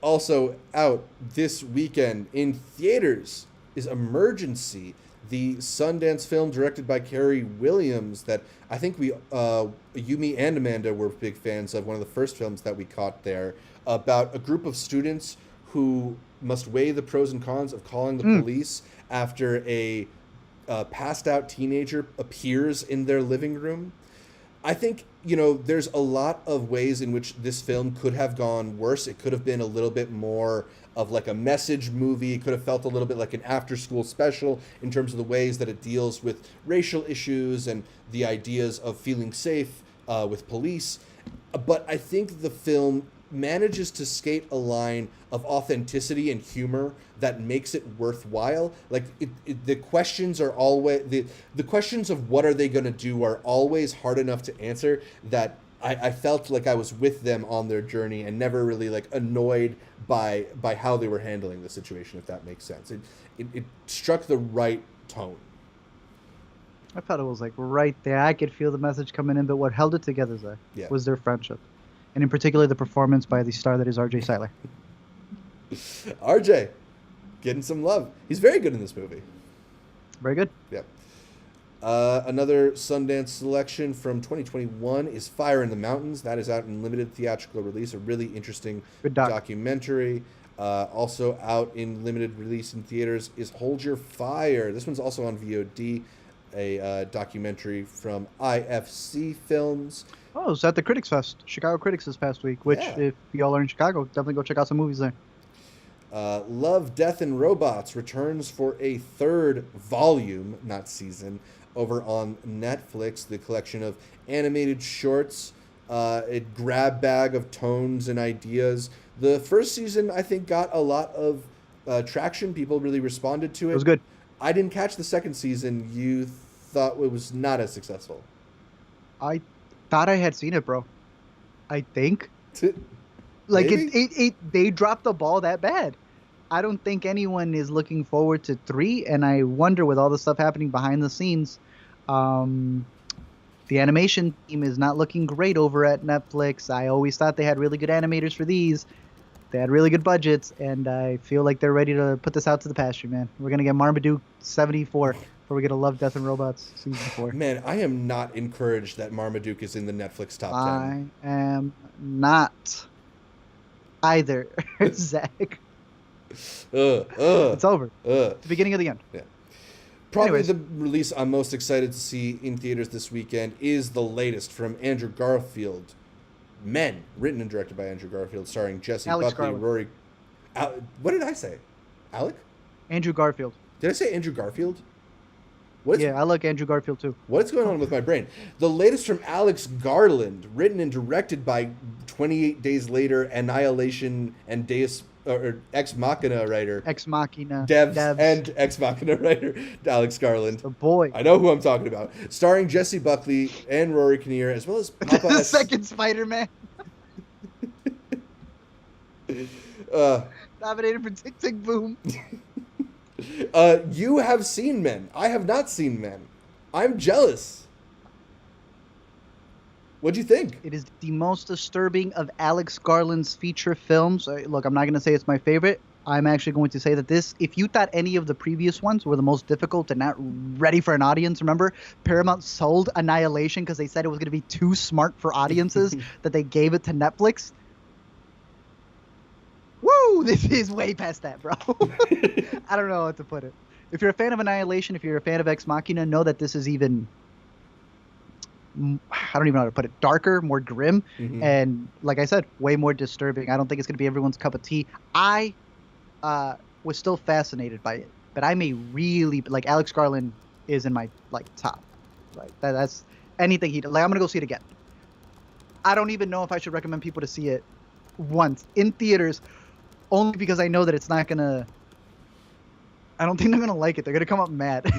Speaker 1: Also out this weekend in theaters is Emergency, the Sundance film directed by Carey Williams that I think Yumi and Amanda were big fans of, one of the first films that we caught there, about a group of students who must weigh the pros and cons of calling the police after a passed out teenager appears in their living room. I think, there's a lot of ways in which this film could have gone worse. It could have been a little bit more of like a message movie. It could have felt a little bit like an after-school special in terms of the ways that it deals with racial issues and the ideas of feeling safe with police. But I think the film manages to skate a line of authenticity and humor that makes it worthwhile. Like the questions are always the questions of what are they going to do are always hard enough to answer that I felt like I was with them on their journey and never really like annoyed by how they were handling the situation, if that makes sense. It struck the right tone.
Speaker 2: I thought it was like right there. I could feel the message coming in, but what held it together was their friendship. And in particular, the performance by the star that is RJ Cyler.
Speaker 1: RJ, getting some love. He's very good in this movie.
Speaker 2: Very good.
Speaker 1: Yeah. Another Sundance selection from 2021 is Fire in the Mountains. That is out in limited theatrical release. A really interesting documentary. Also out in limited release in theaters is Hold Your Fire. This one's also on VOD. A documentary from IFC Films.
Speaker 2: Oh, it was at the Critics Fest, Chicago Critics this past week, which, if y'all are in Chicago, definitely go check out some movies there.
Speaker 1: Love, Death, and Robots returns for a third volume, not season, over on Netflix. The collection of animated shorts, a grab bag of tones and ideas. The first season, I think, got a lot of traction. People really responded to it.
Speaker 2: It was good.
Speaker 1: I didn't catch the second season. You thought it was not as successful.
Speaker 2: I thought I had seen it, bro. I think. Like they dropped the ball that bad. I don't think anyone is looking forward to 3, and I wonder with all the stuff happening behind the scenes, the animation team is not looking great over at Netflix. I always thought they had really good animators for these. They had really good budgets, and I feel like they're ready to put this out to the pasture, man. We're going to get Marmaduke 74 before we get a Love, Death, and Robots season 4.
Speaker 1: Man, I am not encouraged that Marmaduke is in the Netflix top 10.
Speaker 2: I am not either, Zach. It's over. It's the beginning of the end.
Speaker 1: Yeah. Probably
Speaker 2: Anyways.
Speaker 1: the release I'm most excited to see in theaters this weekend is the latest from Andrew Garfield, Men, written and directed by Andrew Garfield, starring Jesse
Speaker 2: Alex
Speaker 1: Buckley,
Speaker 2: Garland.
Speaker 1: Rory. What did I say? Alec?
Speaker 2: Andrew Garfield.
Speaker 1: Did I say Andrew Garfield? What's
Speaker 2: Yeah, I like Andrew Garfield too.
Speaker 1: What's going on with my brain? The latest from Alex Garland, written and directed by 28 Days Later, Annihilation, and Deus or Ex Machina writer,
Speaker 2: Ex Machina.
Speaker 1: Devs, and Ex Machina writer Alex Garland.
Speaker 2: The boy.
Speaker 1: I know who I'm talking about. Starring Jesse Buckley and Rory Kinnear, as well as Papa
Speaker 2: The
Speaker 1: S.
Speaker 2: second Spider-Man. Nominated for Tick Tick Boom.
Speaker 1: You have seen Men. I have not seen Men. I'm jealous. What'd you think?
Speaker 2: It is the most disturbing of Alex Garland's feature films. Look, I'm not going to say it's my favorite. I'm actually going to say that this, if you thought any of the previous ones were the most difficult and not ready for an audience, remember, Paramount sold Annihilation because they said it was going to be too smart for audiences that they gave it to Netflix. Woo! This is way past that, bro. I don't know how to put it. If you're a fan of Annihilation, if you're a fan of Ex Machina, know that this is even... I don't even know how to put it. Darker, more grim, and like I said, way more disturbing. I don't think it's going to be everyone's cup of tea. I was still fascinated by it, but I may really like Alex Garland is in my top. Like that's anything he like. I'm gonna go see it again. I don't even know if I should recommend people to see it once in theaters, only because I know that it's not gonna. I don't think they're gonna like it. They're gonna come up mad.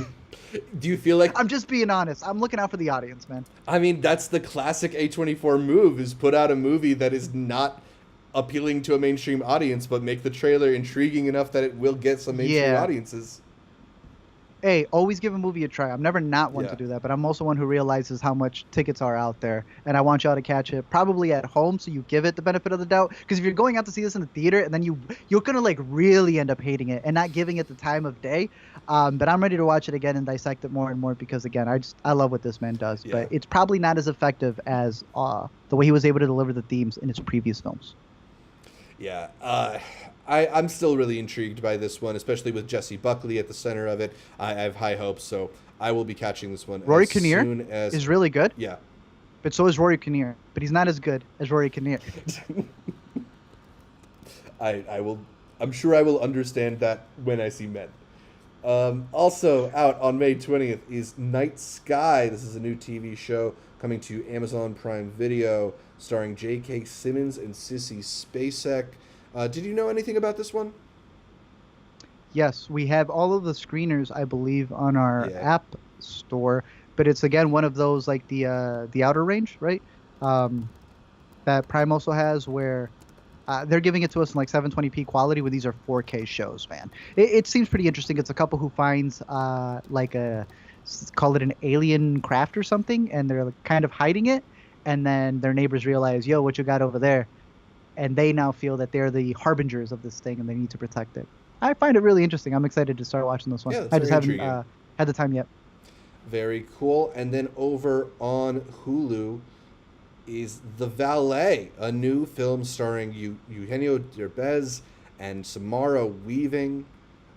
Speaker 1: Do you feel like...
Speaker 2: I'm just being honest. I'm looking out for the audience, man.
Speaker 1: I mean, that's the classic A24 move, is put out a movie that is not appealing to a mainstream audience, but make the trailer intriguing enough that it will get some mainstream audiences.
Speaker 2: Hey, always give a movie a try. I'm never not one to do that, but I'm also one who realizes how much tickets are out there, and I want y'all to catch it probably at home, so you give it the benefit of the doubt. Because if you're going out to see this in the theater, and then you're gonna really end up hating it and not giving it the time of day. But I'm ready to watch it again and dissect it more and more because again, I love what this man does.
Speaker 1: Yeah.
Speaker 2: But it's probably not as effective as the way he was able to deliver the themes in his previous films.
Speaker 1: Yeah, I'm still really intrigued by this one, especially with Jesse Buckley at the center of it. I have high hopes, so I will be catching this one.
Speaker 2: Rory
Speaker 1: as
Speaker 2: Kinnear
Speaker 1: soon as...
Speaker 2: is really good.
Speaker 1: Yeah.
Speaker 2: But so is Rory Kinnear. But he's not as good as Rory Kinnear.
Speaker 1: I'm sure I will understand that when I see Men. Also out on May 20th is Night Sky. This is a new TV show coming to Amazon Prime Video, starring J.K. Simmons and Sissy Spacek. Did you know anything about this one?
Speaker 2: Yes, we have all of the screeners, I believe, on our app store. But it's, again, one of those, like the Outer Range, right? That Prime also has, where they're giving it to us in like 720p quality, where these are 4K shows, man. It seems pretty interesting. It's a couple who finds call it an alien craft or something, and they're kind of hiding it. And then their neighbors realize, yo, what you got over there? And they now feel that they're the harbingers of this thing and they need to protect it. I find it really interesting. I'm excited to start watching this one.
Speaker 1: Yeah,
Speaker 2: I just haven't had the time yet.
Speaker 1: Very cool. And then over on Hulu is The Valet, a new film starring Eugenio Derbez and Samara Weaving,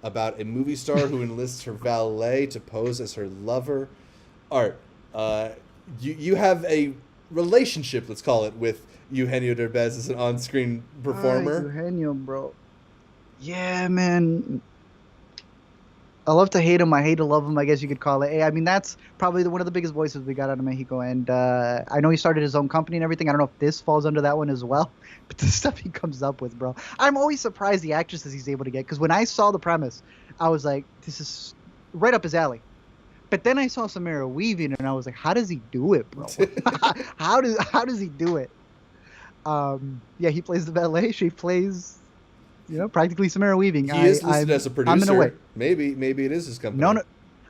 Speaker 1: about a movie star who enlists her valet to pose as her lover. Art, you have a relationship, let's call it, with Eugenio Derbez as an on-screen performer.
Speaker 2: Eugenio, bro. Yeah, man. I love to hate him. I hate to love him, I guess you could call it. Hey, I mean, that's probably one of the biggest voices we got out of Mexico. And I know he started his own company and everything. I don't know if this falls under that one as well. But the stuff he comes up with, bro. I'm always surprised the actresses he's able to get. Because when I saw the premise, I was like, this is right up his alley. But then I saw Samara Weaving, and I was like, how does he do it, bro? How does he do it? Yeah, he plays the valet. She plays... practically Samara Weaving.
Speaker 1: He is listed as a producer.
Speaker 2: I'm in a way.
Speaker 1: Maybe it is his company.
Speaker 2: No.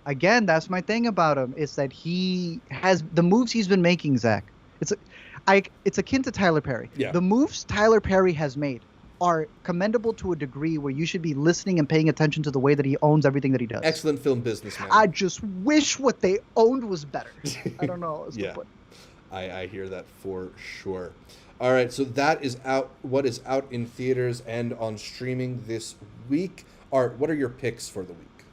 Speaker 2: Again, that's my thing about him. Is that he has the moves he's been making, Zach. It's akin to Tyler Perry.
Speaker 1: Yeah.
Speaker 2: The moves Tyler Perry has made are commendable to a degree where you should be listening and paying attention to the way that he owns everything that he does.
Speaker 1: Excellent film businessman.
Speaker 2: I just wish what they owned was better. I don't know.
Speaker 1: Yeah. I hear that for sure. All right, so that is out. What is out in theaters and on streaming this week? Art, what are your picks for the week?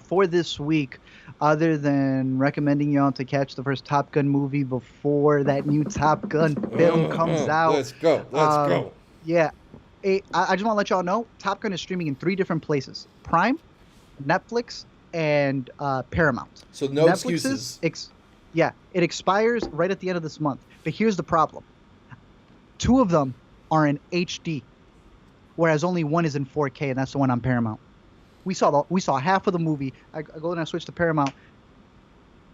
Speaker 2: For this week, other than recommending y'all to catch the first Top Gun movie before that new Top Gun film comes out,
Speaker 1: Let's go. Let's
Speaker 2: um,
Speaker 1: go.
Speaker 2: yeah, I just want to let y'all know Top Gun is streaming in three different places: Prime, Netflix, and Paramount.
Speaker 1: So no
Speaker 2: Netflix's,
Speaker 1: excuses.
Speaker 2: yeah, it expires right at the end of this month. But here's the problem: two of them are in HD, whereas only one is in 4K, and that's the one on Paramount. We saw half of the movie. I go and I switch to Paramount.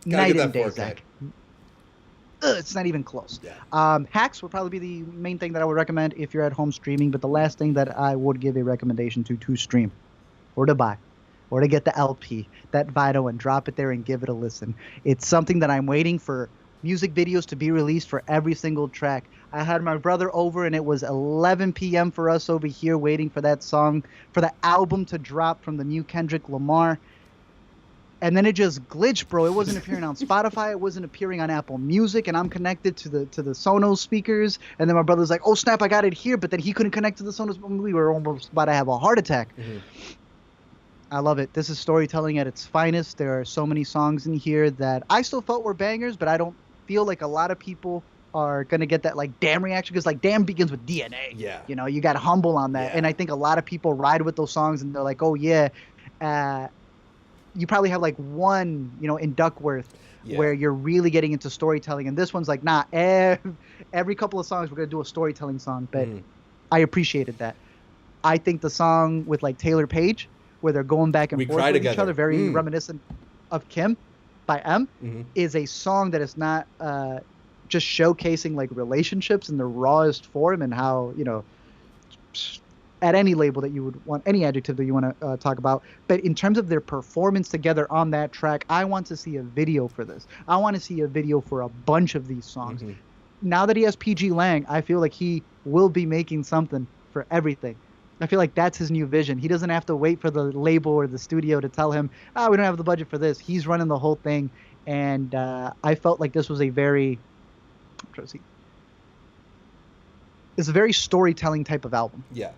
Speaker 1: Gotta
Speaker 2: Night
Speaker 1: get
Speaker 2: and
Speaker 1: that
Speaker 2: day,
Speaker 1: 4K.
Speaker 2: Zach. It's not even close.
Speaker 1: Yeah.
Speaker 2: Hacks would probably be the main thing that I would recommend if you're at home streaming. But the last thing that I would give a recommendation to stream or to buy or to get the LP, that Vito, and drop it there and give it a listen. It's something that I'm waiting for music videos to be released for every single track. I had my brother over and it was 11 p.m. for us over here waiting for that song, for the album to drop from the new Kendrick Lamar. And then it just glitched, bro. It wasn't appearing on Spotify. It wasn't appearing on Apple Music. And I'm connected to the Sonos speakers. And then my brother's like, "Oh snap, I got it here." But then he couldn't connect to the Sonos. We were almost about to have a heart attack.
Speaker 1: Mm-hmm.
Speaker 2: I love it. This is storytelling at its finest. There are so many songs in here that I still felt were bangers, but I don't feel like a lot of people are gonna get that like damn reaction, because like damn begins with DNA.
Speaker 1: Yeah.
Speaker 2: You know, you got humble on that,
Speaker 1: Yeah.
Speaker 2: and I think a lot of people ride with those songs and they're like, "Oh yeah." You probably have like one, in Duckworth,
Speaker 1: Yeah.
Speaker 2: where you're really getting into storytelling, and this one's like, nah. Every couple of songs we're gonna do a storytelling song, but I appreciated that. I think the song with like Taylor Page, where they're going back and
Speaker 1: We
Speaker 2: forth
Speaker 1: Cry
Speaker 2: with each
Speaker 1: Together.
Speaker 2: other, very reminiscent of Kim by M,
Speaker 1: Mm-hmm.
Speaker 2: is a song that is not just showcasing like relationships in the rawest form, and how, at any label that you would want, any adjective that you want to talk about. But in terms of their performance together on that track, I want to see a video for this. I want to see a video for a bunch of these songs.
Speaker 1: Mm-hmm.
Speaker 2: Now that he has PG Lang, I feel like he will be making something for everything. I feel like that's his new vision. He doesn't have to wait for the label or the studio to tell him, we don't have the budget for this. He's running the whole thing. And I felt like this was I'm trying to see. It's a very storytelling type of album.
Speaker 1: Yeah.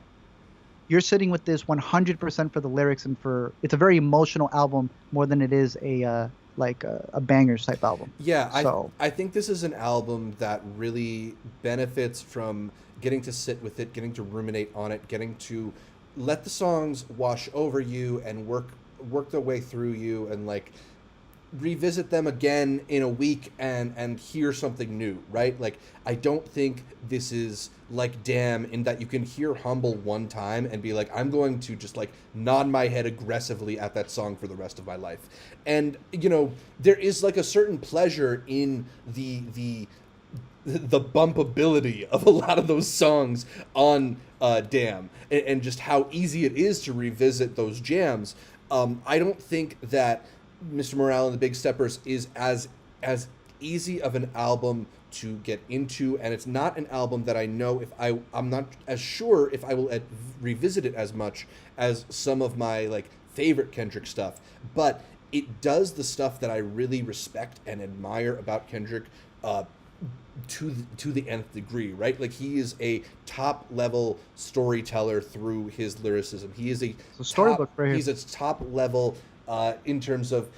Speaker 2: You're sitting with this 100% for the lyrics, and it's a very emotional album more than it is a bangers type album.
Speaker 1: Yeah,
Speaker 2: So
Speaker 1: I think this is an album that really benefits from getting to sit with it, getting to ruminate on it, getting to let the songs wash over you and work their way through you, and like revisit them again in a week and hear something new, right? Like, I don't think this is like Damn, in that you can hear Humble one time and be like, I'm going to just like nod my head aggressively at that song for the rest of my life. And there is like a certain pleasure in the bumpability of a lot of those songs on Damn, and just how easy it is to revisit those jams. I don't think that Mr. Morale and the Big Steppers is as easy of an album to get into, and it's not an album that I know I'm not as sure if I will revisit it as much as some of my like favorite Kendrick stuff, but it does the stuff that I really respect and admire about Kendrick to the nth degree, right? Like, he is a top level storyteller through his lyricism. He is
Speaker 2: it's a storybook for him.
Speaker 1: He's a top level in terms of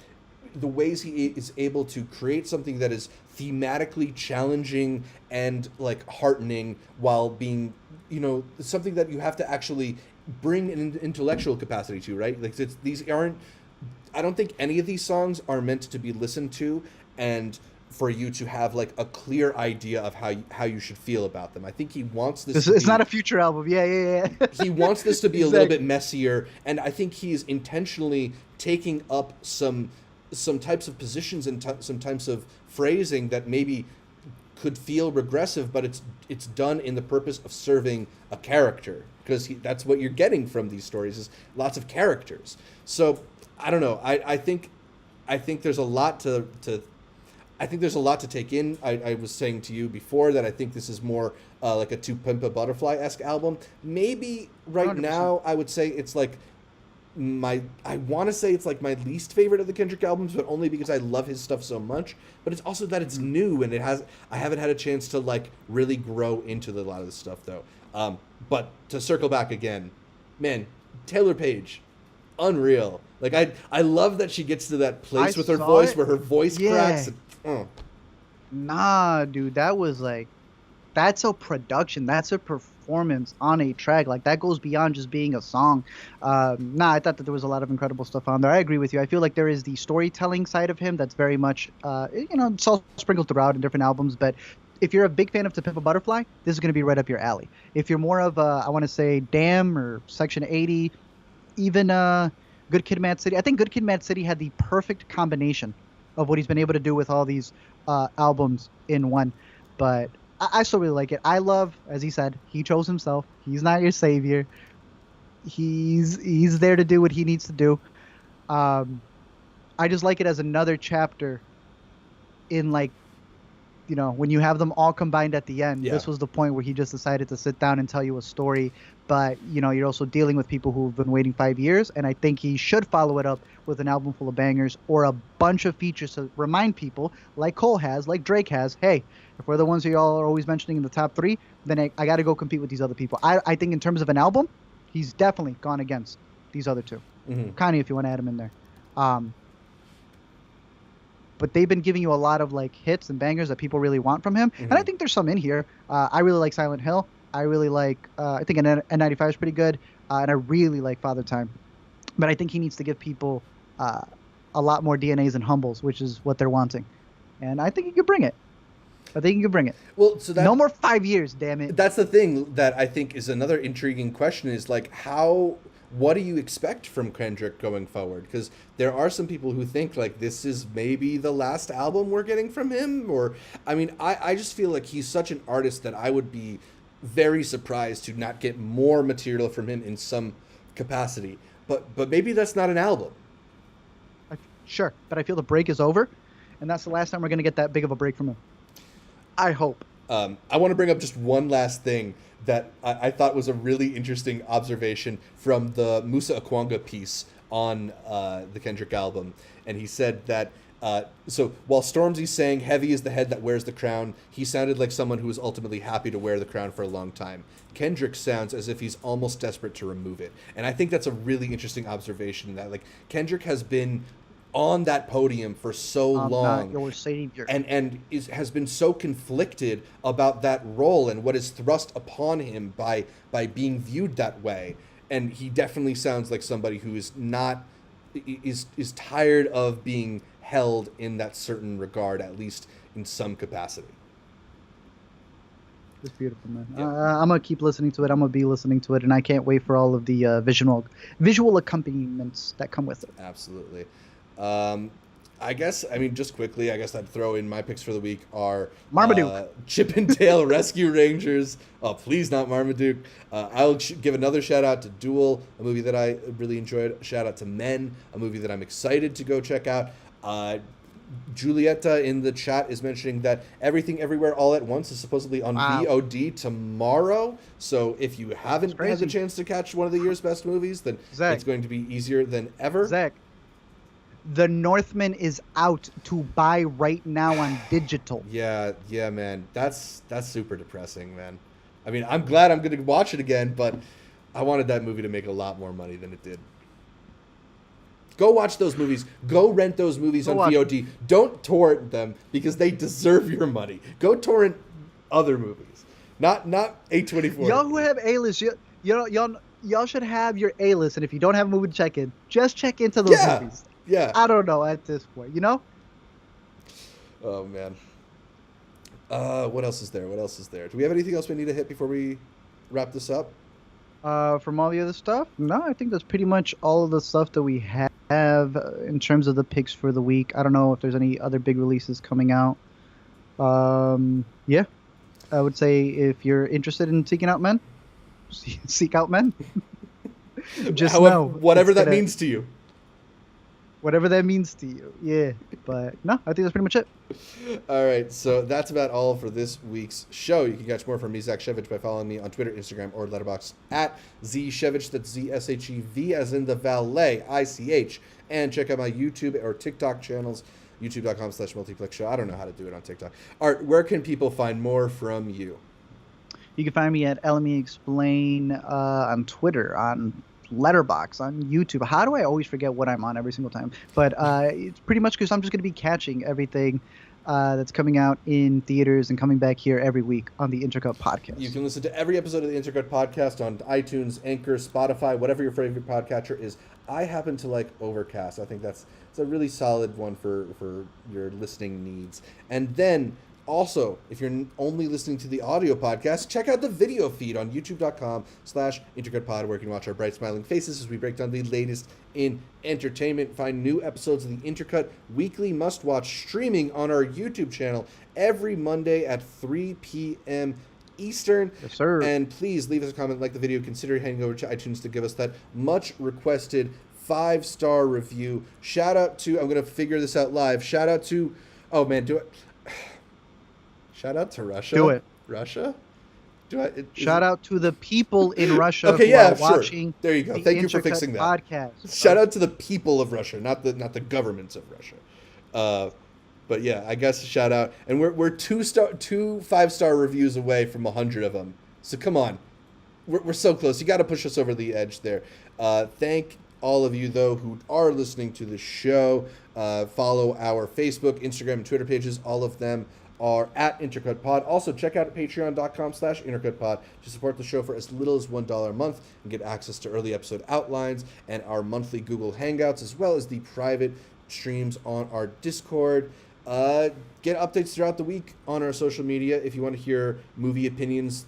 Speaker 1: the ways he is able to create something that is thematically challenging and like heartening, while being, something that you have to actually bring an intellectual capacity to, right? Like, I don't think any of these songs are meant to be listened to and for you to have like a clear idea of how you should feel about them. I think he wants this.
Speaker 2: It's not a Future album. Yeah.
Speaker 1: He wants this to be a little bit messier, and I think he's intentionally taking up some types of positions and some types of phrasing that maybe could feel regressive, but it's done in the purpose of serving a character, because that's what you're getting from these stories, is lots of characters. So I don't know. I think there's a lot to take in. I was saying to you before that I think this is more like a To Pimp a Butterfly-esque album. Maybe right
Speaker 2: 100%.
Speaker 1: now I would say it's like my least favorite of the Kendrick albums, but only because I love his stuff so much. But it's also that it's new, and I haven't had a chance to like really grow into a lot of this stuff though. But to circle back again, man, Taylor Page, unreal. Like I love that she gets to that place
Speaker 2: I
Speaker 1: with her
Speaker 2: saw
Speaker 1: voice
Speaker 2: it.
Speaker 1: where her voice cracks.
Speaker 2: Yeah.
Speaker 1: And, oh.
Speaker 2: Nah, dude, that was like, that's a production. That's a performance on a track. Like that goes beyond just being a song. Nah, I thought that there was a lot of incredible stuff on there. I agree with you. I feel like there is the storytelling side of him that's very much, it's all sprinkled throughout in different albums. But if you're a big fan of To Pimp a Butterfly, this is going to be right up your alley. If you're more of I want to say Damn or Section 80, even Good Kid, Mad City. I think Good Kid, Mad City had the perfect combination of what he's been able to do with all these albums in one. But I still really like it. I love, as he said, he chose himself. He's not your savior. He's there to do what he needs to do. I just like it as another chapter in, like, when you have them all combined at the end.
Speaker 1: Yeah.
Speaker 2: This was the point where he just decided to sit down and tell you a story. But you're also dealing with people who've been waiting 5 years, and I think he should follow it up with an album full of bangers or a bunch of features to remind people, like Cole has, like Drake has, hey, if we're the ones who y'all are always mentioning in the top 3, then I got to go compete with these other people. I think in terms of an album, he's definitely gone against these other two.
Speaker 1: Mm-hmm.
Speaker 2: Kanye, if you want to add him in there. But they've been giving you a lot of like hits and bangers that people really want from him.
Speaker 1: Mm-hmm.
Speaker 2: And I think there's some in here. I really like Silent Hill. I really like, I think N95 is pretty good. And I really like Father Time. But I think he needs to give people a lot more DNAs and humbles, which is what they're wanting. And I think he could bring it.
Speaker 1: Well, so that,
Speaker 2: no more 5 years, damn it.
Speaker 1: That's the thing that I think is another intriguing question is like what do you expect from Kendrick going forward? Because there are some people who think like this is maybe the last album we're getting from him. Or, I mean, I just feel like he's such an artist that I would be very surprised to not get more material from him in some capacity. But maybe that's not an album.
Speaker 2: Sure, but I feel the break is over, and that's the last time we're going to get that big of a break from him. I hope.
Speaker 1: I want to bring up just one last thing that I thought was a really interesting observation from the Musa Okwonga piece on the Kendrick album. And he said that, so while Stormzy's saying heavy is the head that wears the crown, he sounded like someone who was ultimately happy to wear the crown for a long time. Kendrick sounds as if he's almost desperate to remove it. And I think that's a really interesting observation that like Kendrick has been on that podium for so long,
Speaker 2: not your savior.
Speaker 1: and has been so conflicted about that role and what is thrust upon him by being viewed that way. And he definitely sounds like somebody who is tired of being held in that certain regard, at least in some capacity.
Speaker 2: It's beautiful, man.
Speaker 1: Yeah.
Speaker 2: I'm gonna keep listening to it. I'm gonna be listening to it, and I can't wait for all of the visual accompaniments that come with it.
Speaker 1: Absolutely. I guess, I mean, just quickly, I guess I'd throw in my picks for the week are
Speaker 2: Marmaduke.
Speaker 1: Chip and Dale Rescue Rangers. Oh, please not Marmaduke. I'll give another shout out to Duel, a movie that I really enjoyed. Shout out to Men, a movie that I'm excited to go check out. Julieta in the chat is mentioning that Everything Everywhere All at Once is supposedly on VOD tomorrow. So if you haven't had the chance to catch one of the year's best movies, then
Speaker 2: Zach,
Speaker 1: it's going to be easier than ever.
Speaker 2: Zach, The Northman is out to buy right now on digital.
Speaker 1: Yeah, man. That's super depressing, man. I mean, I'm glad I'm going to watch it again, but I wanted that movie to make a lot more money than it did. Go watch those movies. Go rent those movies on VOD. Don't torrent them because they deserve your money. Go torrent other movies, not A24.
Speaker 2: Y'all who have A-list, y'all should have your A-list, and if you don't have a movie to check in, just check into those movies.
Speaker 1: Yeah.
Speaker 2: I don't know at this point,
Speaker 1: Oh man. What else is there? Do we have anything else we need to hit before we wrap this up?
Speaker 2: From all the other stuff? No, I think that's pretty much all of the stuff that we have in terms of the picks for the week. I don't know if there's any other big releases coming out. Yeah. I would say if you're interested in seeking out men, seek out men. Just know.
Speaker 1: Whatever that means to you.
Speaker 2: Whatever that means to you. Yeah. But no, I think that's pretty much it.
Speaker 1: All right. So that's about all for this week's show. You can catch more from me, Zach Shevich, by following me on Twitter, Instagram, or Letterboxd at ZShevich. That's ZSHEV as in the Valet, ICH. And check out my YouTube or TikTok channels, youtube.com/multiplex show. I don't know how to do it on TikTok. Art, where can people find more from you?
Speaker 2: You can find me at LME Explain on Twitter, on Letterbox, on YouTube. How do I always forget what I'm on every single time? But it's pretty much because I'm just going to be catching everything that's coming out in theaters and coming back here every week on the Intercut podcast.
Speaker 1: You can listen to every episode of the Intercut podcast on iTunes, Anchor, Spotify, whatever your favorite podcatcher is. I happen to like Overcast. I think it's a really solid one for your listening needs. And then also, if you're only listening to the audio podcast, check out the video feed on youtube.com/IntercutPod, where you can watch our bright smiling faces as we break down the latest in entertainment. Find new episodes of the Intercut weekly must-watch streaming on our YouTube channel every Monday at 3 p.m. Eastern.
Speaker 2: Yes, sir.
Speaker 1: And please leave us a comment, like the video, consider heading over to iTunes to give us that much requested 5-star review. Shout out to, I'm going to figure this out live. Shout out to, oh man, do it. Shout out to Russia.
Speaker 2: Do it.
Speaker 1: Russia?
Speaker 2: Shout out to the people in Russia
Speaker 1: okay,
Speaker 2: who
Speaker 1: yeah,
Speaker 2: are
Speaker 1: sure.
Speaker 2: watching.
Speaker 1: There you go. Thank you for fixing that.
Speaker 2: Podcast.
Speaker 1: Shout out to the people of Russia, not the governments of Russia. But yeah, I guess shout out. And we're 2 5-star reviews away from 100 of them. So come on, we're so close. You got to push us over the edge there. Thank all of you though who are listening to the show. Follow our Facebook, Instagram, and Twitter pages. All of them are at IntercutPod. Also, check out patreon.com/IntercutPod to support the show for as little as $1 a month and get access to early episode outlines and our monthly Google Hangouts, as well as the private streams on our Discord. Get updates throughout the week on our social media if you want to hear movie opinions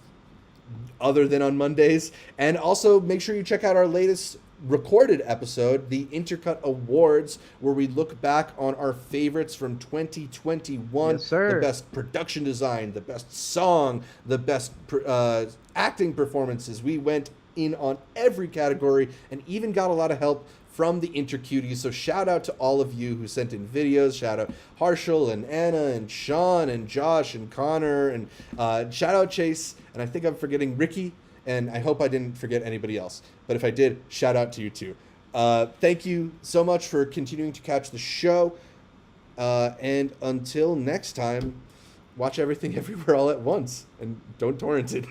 Speaker 1: other than on Mondays. And also, make sure you check out our latest recorded episode, the Intercut Awards, where we look back on our favorites from 2021.
Speaker 2: Yes, sir.
Speaker 1: The best production design, the best song, the best acting performances. We went in on every category and even got a lot of help from the Intercuties. So shout out to all of you who sent in videos. Shout out Harshal and Anna and Sean and Josh and Connor, and shout out Chase. And I think I'm forgetting Ricky. And I hope I didn't forget anybody else. But if I did, shout out to you too. Thank you so much for continuing to catch the show. And until next time, watch everything everywhere all at once. And don't torrent it.